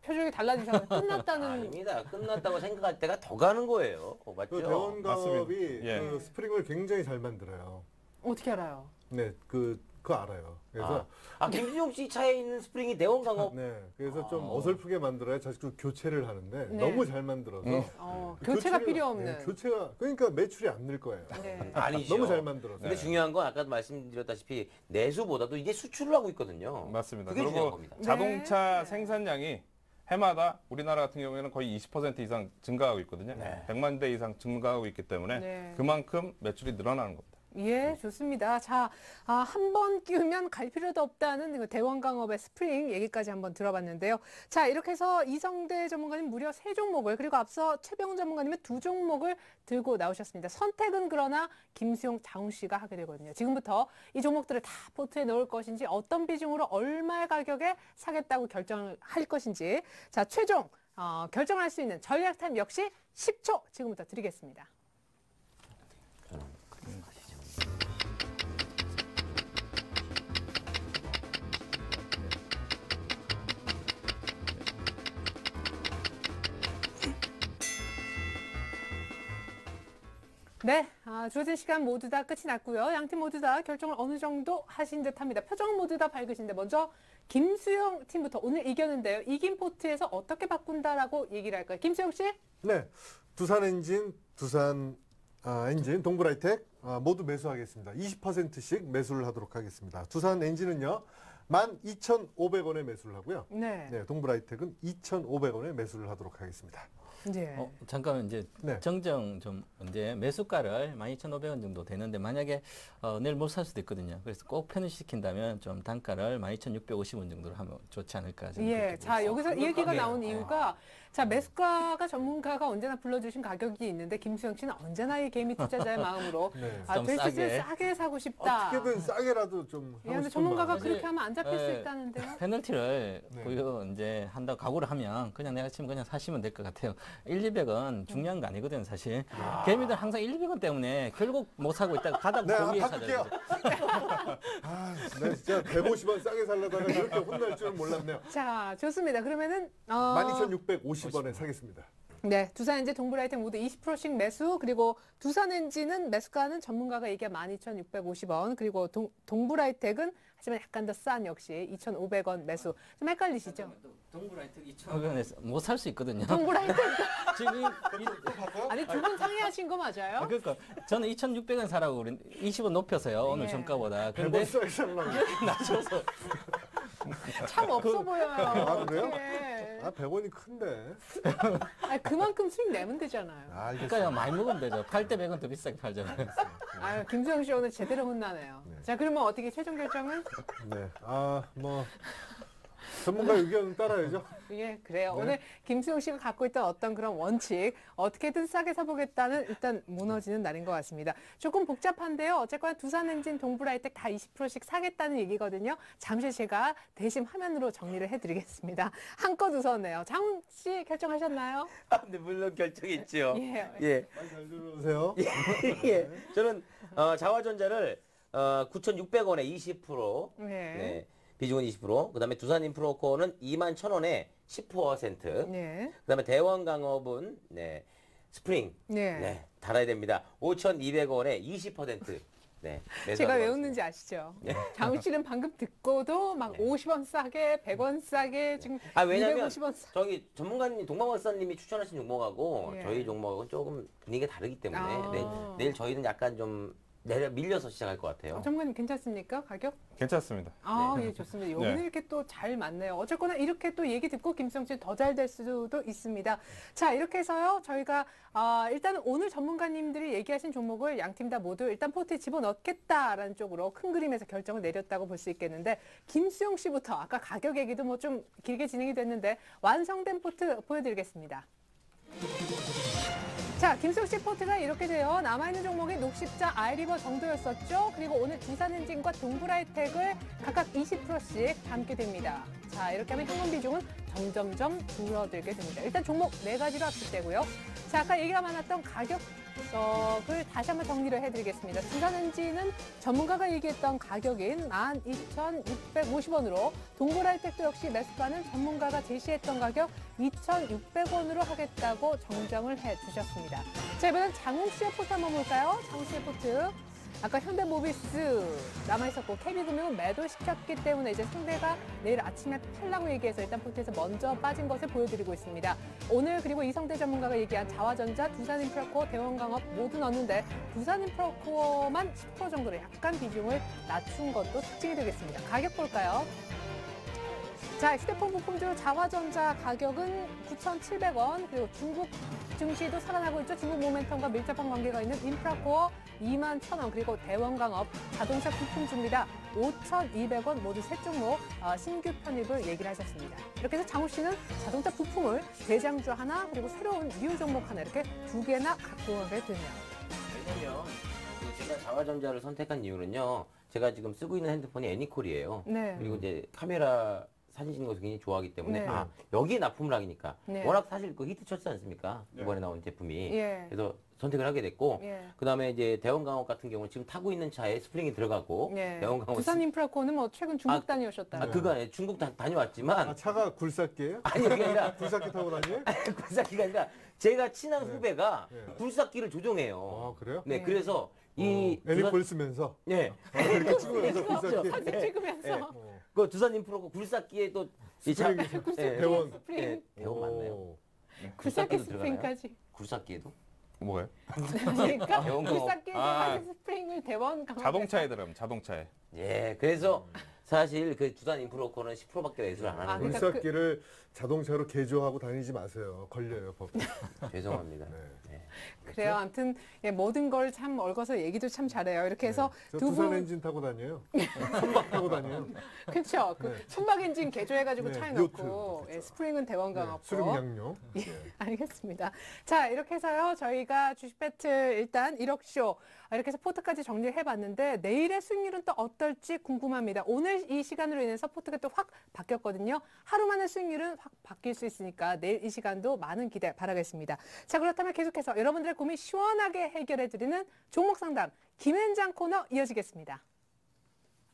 표정이 달라지셔서 끝났다는 아닙니다. 끝났다고 생각할 때가 더 가는 거예요. 맞죠? 그 대원가업이 맞습니다. 예. 그 스프링을 굉장히 잘 만들어요. 어떻게 알아요? 네, 그거 알아요. 그래서 김준용 씨 차에 있는 스프링이 대원강업. 네, 그래서 좀 어설프게 만들어야 자꾸 교체를 하는데 네. 너무 잘 만들어서 교체가 필요 없는. 네, 교체가 그러니까 매출이 안 늘 거예요. 네. 아니죠. 너무 잘 만들어서. 근데 중요한 건 아까도 말씀드렸다시피 내수보다도 이제 수출을 하고 있거든요. 맞습니다. 그게 중요한 그리고 겁니다. 자동차 네. 생산량이 해마다 우리나라 같은 경우에는 거의 20% 이상 증가하고 있거든요. 100만 대 이상 증가하고 있기 때문에 네. 그만큼 매출이 늘어나는 겁니다. 예, 좋습니다. 자, 한 번 끼우면 갈 필요도 없다는 그 대원강업의 스프링 얘기까지 한번 들어봤는데요. 자, 이렇게 해서 이성대 전문가님 무려 3종목을 그리고 앞서 최병훈 전문가님은 2종목을 들고 나오셨습니다. 선택은 그러나 김수용, 장훈 씨가 하게 되거든요. 지금부터 이 종목들을 다 포트에 넣을 것인지 어떤 비중으로 얼마의 가격에 사겠다고 결정을 할 것인지 자, 최종 결정할 수 있는 전략 타임 역시 10초 지금부터 드리겠습니다. 네, 주어진 시간 모두 다 끝이 났고요. 양팀 모두 다 결정을 어느 정도 하신 듯합니다. 표정은 모두 다 밝으신데 먼저 김수영 팀부터 오늘 이겼는데요. 이긴 포트에서 어떻게 바꾼다라고 얘기를 할까요? 김수영 씨? 네, 두산 엔진, 두산 엔진, 동부라이텍 모두 매수하겠습니다. 20%씩 매수를 하도록 하겠습니다. 두산 엔진은요. 12,500원에 매수를 하고요. 네. 네, 동부라이텍은 2,500원에 매수를 하도록 하겠습니다. 네. 잠깐만 이제 네. 정정 좀 이제 매수가를 12,500원 정도 되는데 만약에 내일 못 살 수도 있거든요. 그래서 꼭 편입시킨다면 좀 단가를 12,650원 정도로 하면 좋지 않을까 생각합니다. 예, 자 여기서 이 얘기가 네. 나온 이유가 자 매수가가 전문가가 언제나 불러주신 가격이 있는데 김수영 씨는 언제나 이 개미 투자자의 마음으로 네. 좀 될 수 있으면 싸게. 싸게 사고 싶다. 어떻게든 싸게라도 좀 예, 하고 근데 싶은 전문가가 마음. 그렇게 하면 안 잡힐 수 예. 있다는데요. 페널티를 네. 부여 이제 한다고 각오를 하면 그냥 내가 치면 그냥 사시면 될 것 같아요. 1, 200원 중요한 거 아니거든요, 사실. 개미들 항상 1, 200원 때문에 결국 못 사고 있다가 가다 네, 고기에 바꿀게요. 사잖아요. 네, 진짜 150원 싸게 살려다가 이렇게 혼날 줄은 몰랐네요. 자 좋습니다. 그러면은 12,650원에 사겠습니다. 네, 두산 엔진, 동부라이텍 모두 20%씩 매수, 그리고 두산 엔진은 매수가는 전문가가 얘기한 12,650원, 그리고 동부라이텍은 하지만 약간 더 싼 역시 2,500원 매수. 좀 헷갈리시죠? 동부라이트 2,500원에서 못 살 수 있거든요. 동부라이텍 지금 아니 두 분 상의하신 거 맞아요? 그러니까 저는 2,600원 사라고 우리 20원 높여서요. 오늘 예. 정가보다. 100원 근데 싸게 살려고. 낮춰서 참 없어 보여요. 아, 그래요? 어떡해. 100원이 큰데. 아니, 그만큼 수익 내면 되잖아요. 알겠습니다. 그러니까 많이 먹으면 되죠. 팔 때 100원 더 비싸게 팔잖아요. 아유, 김수영 씨 오늘 제대로 혼나네요. 자, 그러면 어떻게 최종 결정은? 네, 뭐 전문가 의견 따라야죠. 예, 그래요. 네. 오늘 김수영 씨가 갖고 있던 어떤 그런 원칙, 어떻게든 싸게 사보겠다는 일단 무너지는 날인 것 같습니다. 조금 복잡한데요. 어쨌거나 두산 엔진, 동부라이텍 다 20%씩 사겠다는 얘기거든요. 잠시 제가 대신 화면으로 정리를 해드리겠습니다. 한껏 웃었네요. 장훈 씨 결정하셨나요? 네, 물론 결정했죠. 예. 예. 많이 잘 들어오세요. 예. 저는 자화전자를 9,600원에 20%, 네. 네, 비중은 20%, 그다음에 두산인프로코어는 21,000원에 10%, 네. 그다음에 대원강업은 네, 스프링, 네. 네, 달아야 됩니다. 5,200원에 20%. 네, 제가 왜 웃는지 아시죠? 장훈 씨는 방금 듣고도 막 50원 싸게, 100원 싸게, 지금 왜냐면 250원 싸게. 저기 전문가님, 동방박사님이 추천하신 종목하고 예. 저희 종목하고는 조금 분위기가 다르기 때문에 아. 내일 저희는 약간 좀 밀려서 시작할 것 같아요. 전문가님 괜찮습니까? 가격? 괜찮습니다. 예, 좋습니다. 여기는 네. 이렇게 또 잘 맞네요. 어쨌거나 이렇게 또 얘기 듣고 김수영 씨 더 잘 될 수도 있습니다. 자, 이렇게 해서요. 저희가 일단 오늘 전문가님들이 얘기하신 종목을 양 팀 다 모두 일단 포트에 집어넣겠다라는 쪽으로 큰 그림에서 결정을 내렸다고 볼 수 있겠는데 김수영 씨부터 아까 가격 얘기도 뭐 좀 길게 진행이 됐는데 완성된 포트 보여드리겠습니다. 자, 김수영 씨 포트가 이렇게 돼요. 남아있는 종목이 녹십자, 아이리버 정도였었죠. 그리고 오늘 두산엔진과 동부라이텍을 각각 20%씩 담게 됩니다. 자, 이렇게 하면 현금 비중은 점점점 줄어들게 됩니다. 일단 종목 4가지로 합치되고요. 자, 아까 얘기가 많았던 가격을 다시 한번 정리를 해드리겠습니다. 두산엔진은 전문가가 얘기했던 가격인 12,650원으로 동부라이텍도 역시 매수가는 전문가가 제시했던 가격 2,600원으로 하겠다고 정정을 해주셨습니다. 자, 이번엔 장웅 씨의 포트 한번 볼까요? 장웅 씨의 포트. 아까 현대모비스 남아있었고 KB금융은 매도시켰기 때문에 이제 상대가 내일 아침에 팔라고 얘기해서 일단 포트에서 먼저 빠진 것을 보여드리고 있습니다. 오늘 그리고 이성대 전문가가 얘기한 자화전자, 두산인프라코어, 대원강업 모두 넣었는데 두산인프라코어만 10% 정도로 약간 비중을 낮춘 것도 특징이 되겠습니다. 가격 볼까요? 자, 휴대폰 부품주 자화전자 가격은 9,700원, 그리고 중국 증시도 살아나고 있죠. 중국 모멘텀과 밀접한 관계가 있는 인프라코어 21,000원, 그리고 대원강업 자동차 부품주입니다. 5,200원 모두 세 종목 신규 편입을 얘기를 하셨습니다. 이렇게 해서 장우 씨는 자동차 부품을 대장주 하나, 그리고 새로운 뉴 종목 하나 이렇게 2개나 갖고 오게 되네요. 왜냐면 제가 자화전자를 선택한 이유는요. 제가 지금 쓰고 있는 핸드폰이 애니콜이에요. 네. 그리고 이제 카메라 사진 찍는 거 굉장히 좋아하기 때문에 네. 여기에 납품을 하니까 네. 워낙 사실 그 히트 쳤지 않습니까? 네. 이번에 나온 제품이. 예. 그래서 선택을 하게 됐고 예. 그다음에 이제 대원강업 같은 경우는 지금 타고 있는 차에 스프링이 들어가고 예. 대원강업 두산 인프라코는 뭐 최근 중국 다녀오셨다. 그거 아니에요. 중국 다녀왔지만 아, 차가 굴삭기예요? 아니 그게 아니라 굴삭기 타고 다녀요? 굴삭기가 아니라 제가 친한 후배가 네. 굴삭기를 조종해요. 아, 그래요? 네, 네. 그래서 이 애니볼 쓰면서 네, 이렇게 찍으면서 굴삭기. 사진 찍으면서 어. 그 두산 인프로고 굴삭기에 또 이 차, 스프링이 네, 대원. 스프링, 네, 대원 맞나요? 오. 굴삭기 굴삭기도 들어가나요? 스프링까지. 굴삭기에도? 뭐예요? 그러니까 대원 강업. 굴삭기에 아. 들어가는 스프링을 대원 강업. 자동차에 들어가면 자동차에. 예, 그래서 사실 그 두산 인프로코는 10%밖에 매수를 안 하는 아, 거예요. 그러니까 굴삭기를 자동차로 개조하고 다니지 마세요. 걸려요, 법. 죄송합니다. 네. 네. 그래요. 아무튼 예, 모든 걸 참 얽어서 얘기도 참 잘해요. 이렇게 해서 저 두 두산 분, 엔진 타고 다녀요. 선박 타고 다녀요. 그렇죠. 그 네. 손박 엔진 개조해가지고 네, 차에 요트, 넣고 그렇죠. 예, 스프링은 대원 네, 강업. 수륙 양용. 네. 알겠습니다. 자, 이렇게 해서요. 저희가 주식 배틀 일단 1억 쇼 이렇게 해서 포트까지 정리를 해봤는데 내일의 수익률은 또 어떨지 궁금합니다. 오늘 이 시간으로 인해서 포트가 또 확 바뀌었거든요. 하루 만에 수익률은 확 바뀔 수 있으니까 내일 이 시간도 많은 기대 바라겠습니다. 자, 그렇다면 계속해서 여러분들의 고민 시원하게 해결해드리는 종목 상담 김현장 코너 이어지겠습니다.